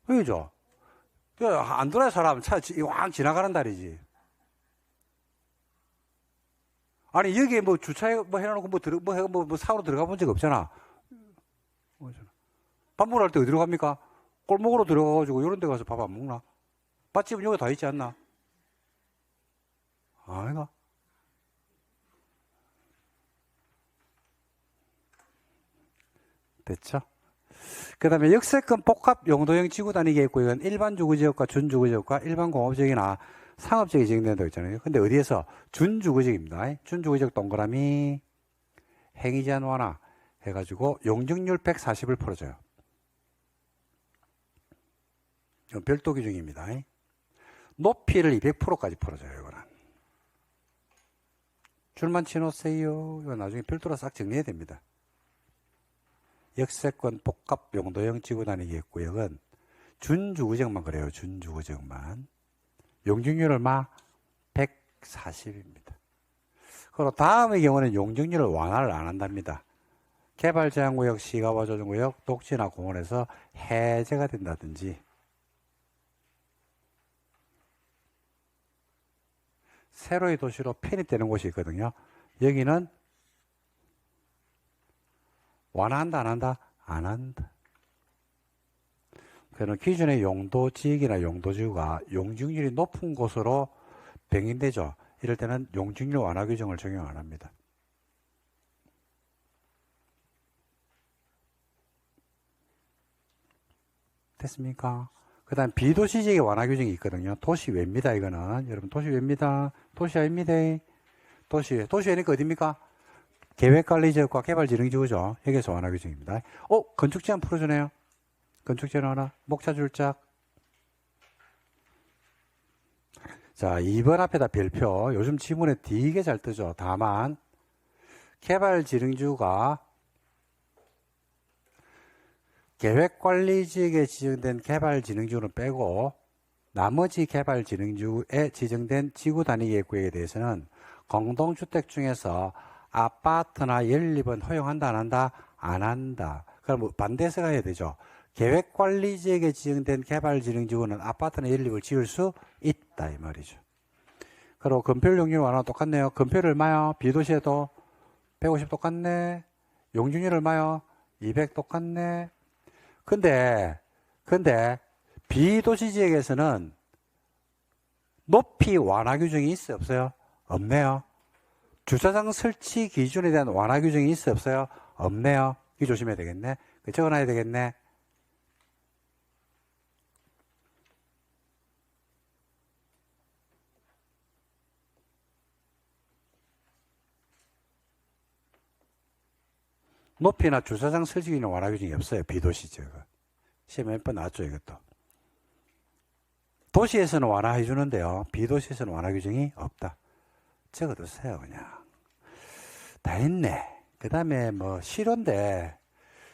A: 그죠? 안 돌아야 사람 차 왕 지나가는 다리지. 아니, 여기에 뭐 주차해, 뭐 해놓고 뭐 사고로 들어가 본 적 없잖아. 밥 먹으러 갈 때 어디로 갑니까? 골목으로 들어가가지고 이런 데 가서 밥 안 먹나? 맛집은 여기 다 있지 않나? 아이가. 됐죠? 그 다음에 역세권 복합 용도형 지구 단위 계획구역은 일반 주거지역과 준주거지역과 일반 공업지역이나 상업지역이 지정된다고 했잖아요. 근데 어디에서? 준주거지역입니다. 준주거지역 동그라미 행위 제한 완화 해가지고 용적률 140을 풀어줘요. 이건 별도 규정입니다. 높이를 200%까지 풀어줘요. 이거는. 줄만 치놓으세요. 이거 나중에 별도로 싹 정리해야 됩니다. 역세권 복합 용도형 지구 단위 계획구역은 준주거지역만 그래요. 준주거지역만. 용적률 얼마? 140입니다. 그리고 다음의 경우는 용적률을 완화를 안 한답니다. 개발제한구역, 시가와조정구역, 녹지나 공원에서 해제가 된다든지 새로의 도시로 편입되는 곳이 있거든요. 여기는 완화한다 안 한다? 안 한다. 그는 기존의 용도지역이나 용도지구가 용적률이 높은 곳으로 변경되죠. 이럴 때는 용적률 완화 규정을 적용 안 합니다. 됐습니까? 그 다음 비도시 지역의 완화 규정이 있거든요. 도시외입니다. 이거는 여러분 도시외입니다. 도시아입니다. 도시외니까 어디입니까? 계획관리지역과 개발진흥지구죠. 여기서 완화 규정입니다. 건축제한 풀어주네요. 건축제한 하나, 목차줄짝. 자, 2번 앞에다 별표. 요즘 지문에 되게 잘 뜨죠. 다만 개발진흥지구가 계획관리지역에 지정된 개발진흥지구는 빼고 나머지 개발진흥지구에 지정된 지구단위계획구역에 대해서는 공동주택 중에서 아파트나 연립은 허용한다 안 한다? 안 한다. 그럼 반대해서 가야 되죠. 계획관리지역에 지정된 개발진흥지구는 아파트나 연립을 지을 수 있다 이 말이죠. 그리고 건폐율 용적률 완화 똑같네요. 건폐율 얼마요? 비도시에도 150 똑같네. 용적률 얼마요? 200 똑같네. 근데 비도시 지역에서는 높이 완화 규정이 있어요? 없어요? 없네요. 주차장 설치 기준에 대한 완화 규정이 있어요? 없어요? 없네요. 이거 조심해야 되겠네. 적어놔야 되겠네. 높이나 주차장 설치 기준 완화 규정이 없어요. 비도시 지역은. 시험에 몇 번 나왔죠, 이것도. 도시에서는 완화해 주는데요. 비도시에서는 완화 규정이 없다. 적어두세요, 그냥. 다 했네. 그 다음에 뭐 실효인데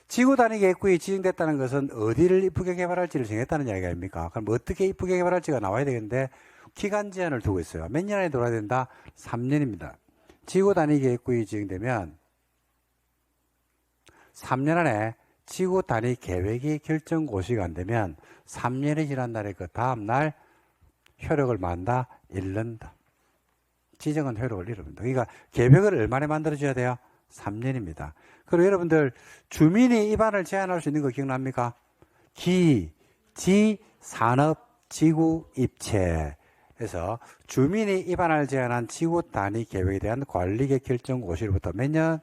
A: 지구 단위 계획구역이 지정됐다는 것은 어디를 이쁘게 개발할지를 정했다는 이야기 아닙니까? 그럼 어떻게 이쁘게 개발할지가 나와야 되겠는데 기간 제한을 두고 있어요. 몇 년 안에 돌아야 된다? 3년입니다. 지구 단위 계획구역이 지정되면 3년 안에 지구 단위 계획이 결정 고시가 안 되면 3년이 지난 날에 그 다음 날 효력을 만다, 잃는다. 지정은 효력을 잃습니다. 그러니까 계획을 얼마나 만들어줘야 돼요? 3년입니다. 그리고 여러분들 주민이 입안을 제한할 수 있는 거 기억납니까? 기, 지, 산업, 지구, 입체에서 주민이 입안을 제한한 지구 단위 계획에 대한 관리계 결정 고시로부터 몇 년?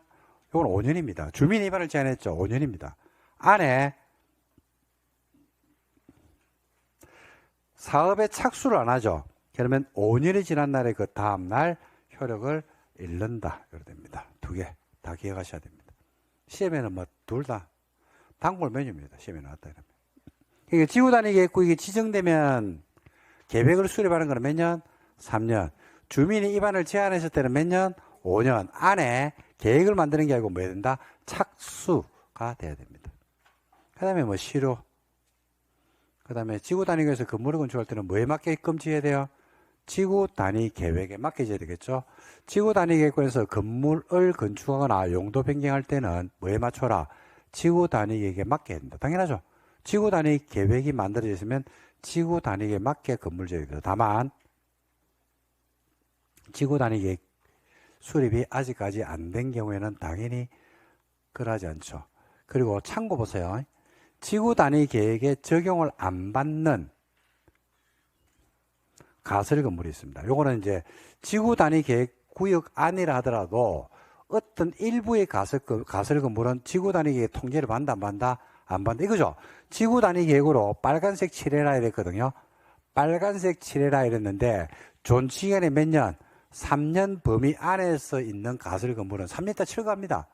A: 이건 5년입니다. 주민이 입안을 제한했죠. 5년입니다. 안에 사업에 착수를 안 하죠. 그러면 5년이 지난 날에 그 다음 날 효력을 잃는다. 이렇게 됩니다. 두 개 다 기억하셔야 됩니다. 시험에는 뭐 둘 다 단골 메뉴입니다. 시험에 나왔다 이러면. 그러니까 지구 단위 계획구역이 지정되면 계획을 수립하는 거는 몇 년? 3년. 주민이 입안을 제한했을 때는 몇 년? 5년 안에 계획을 만드는 게 아니고 뭐 해야 된다? 착수가 돼야 됩니다. 그 다음에 뭐 실효. 그 다음에 지구 단위에서 건물을 건축할 때는 뭐에 맞게끔 지어야 돼요? 지구 단위 계획에 맞게 지어야 되겠죠? 지구 단위 계획에서 건물을 건축하거나 용도 변경할 때는 뭐에 맞춰라? 지구 단위 계획에 맞게 해야 된다. 당연하죠? 지구 단위 계획이 만들어져 있으면 지구 단위에 맞게 건물 지어야 돼요. 다만 지구 단위 계획 수립이 아직까지 안 된 경우에는 당연히 그러지 않죠. 그리고 참고 보세요. 지구 단위 계획에 적용을 안 받는 가설 건물이 있습니다. 요거는 이제 지구 단위 계획 구역 안이라 하더라도 어떤 일부의 가설 건물은 지구 단위 계획 통제를 받는다 안 받는다? 안 받는다. 이거죠. 지구 단위 계획으로 빨간색 칠해라 이랬거든요. 빨간색 칠해라 이랬는데 존치 기간이 몇 년? 3년 범위 안에서 있는 가설 건물은 3년 있다 철거합니다.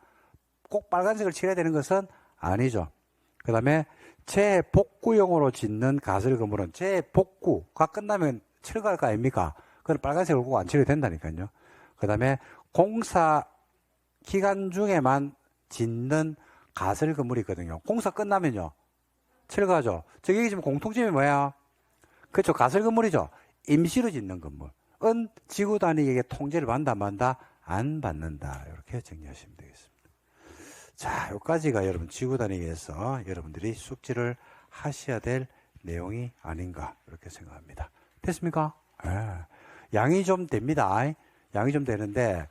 A: 꼭 빨간색을 칠해야 되는 것은 아니죠. 그 다음에 재복구용으로 짓는 가설 건물은 재복구가 끝나면 철거할 거 아닙니까? 그건 빨간색을 꼭 안 칠해도 된다니까요. 그 다음에 공사 기간 중에만 짓는 가설 건물이 있거든요. 공사 끝나면요. 철거하죠. 저기 지금 공통점이 뭐야? 그렇죠. 가설 건물이죠. 임시로 짓는 건물은 지구 단위에게 통제를 받는다 안 받는다? 안 받는다. 이렇게 정리하시면 되겠습니다. 자, 여기까지가 여러분 지구 단위에서 여러분들이 숙지를 하셔야 될 내용이 아닌가 이렇게 생각합니다. 됐습니까? 양이 좀 됩니다. 양이 좀 되는데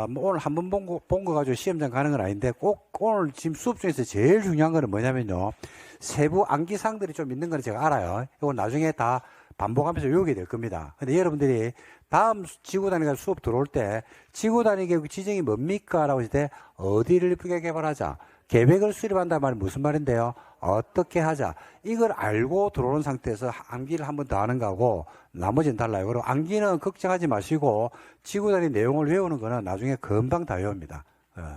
A: 뭐 오늘 한번 본 거 가지고 시험장 가는 건 아닌데 꼭 오늘 지금 수업 중에서 제일 중요한 거는 뭐냐면요. 세부 암기사항들이 좀 있는 건 제가 알아요. 이건 나중에 다 반복하면서 외우게 될 겁니다. 근데 여러분들이 다음 지구 단위가 수업 들어올 때 지구 단위 계획 지정이 뭡니까? 라고 했을 때 어디를 이쁘게 개발하자. 계획을 수립한다는 말은 무슨 말인데요? 어떻게 하자. 이걸 알고 들어오는 상태에서 암기를 한 번 더 하는 거하고 나머지는 달라요. 그리고 암기는 걱정하지 마시고 지구 단위 내용을 외우는 거는 나중에 금방 다 외웁니다.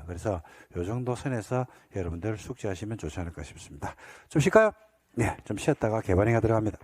A: 그래서 이 정도 선에서 여러분들 숙지하시면 좋지 않을까 싶습니다. 좀 쉴까요? 네, 좀 쉬었다가 개반행에 들어갑니다.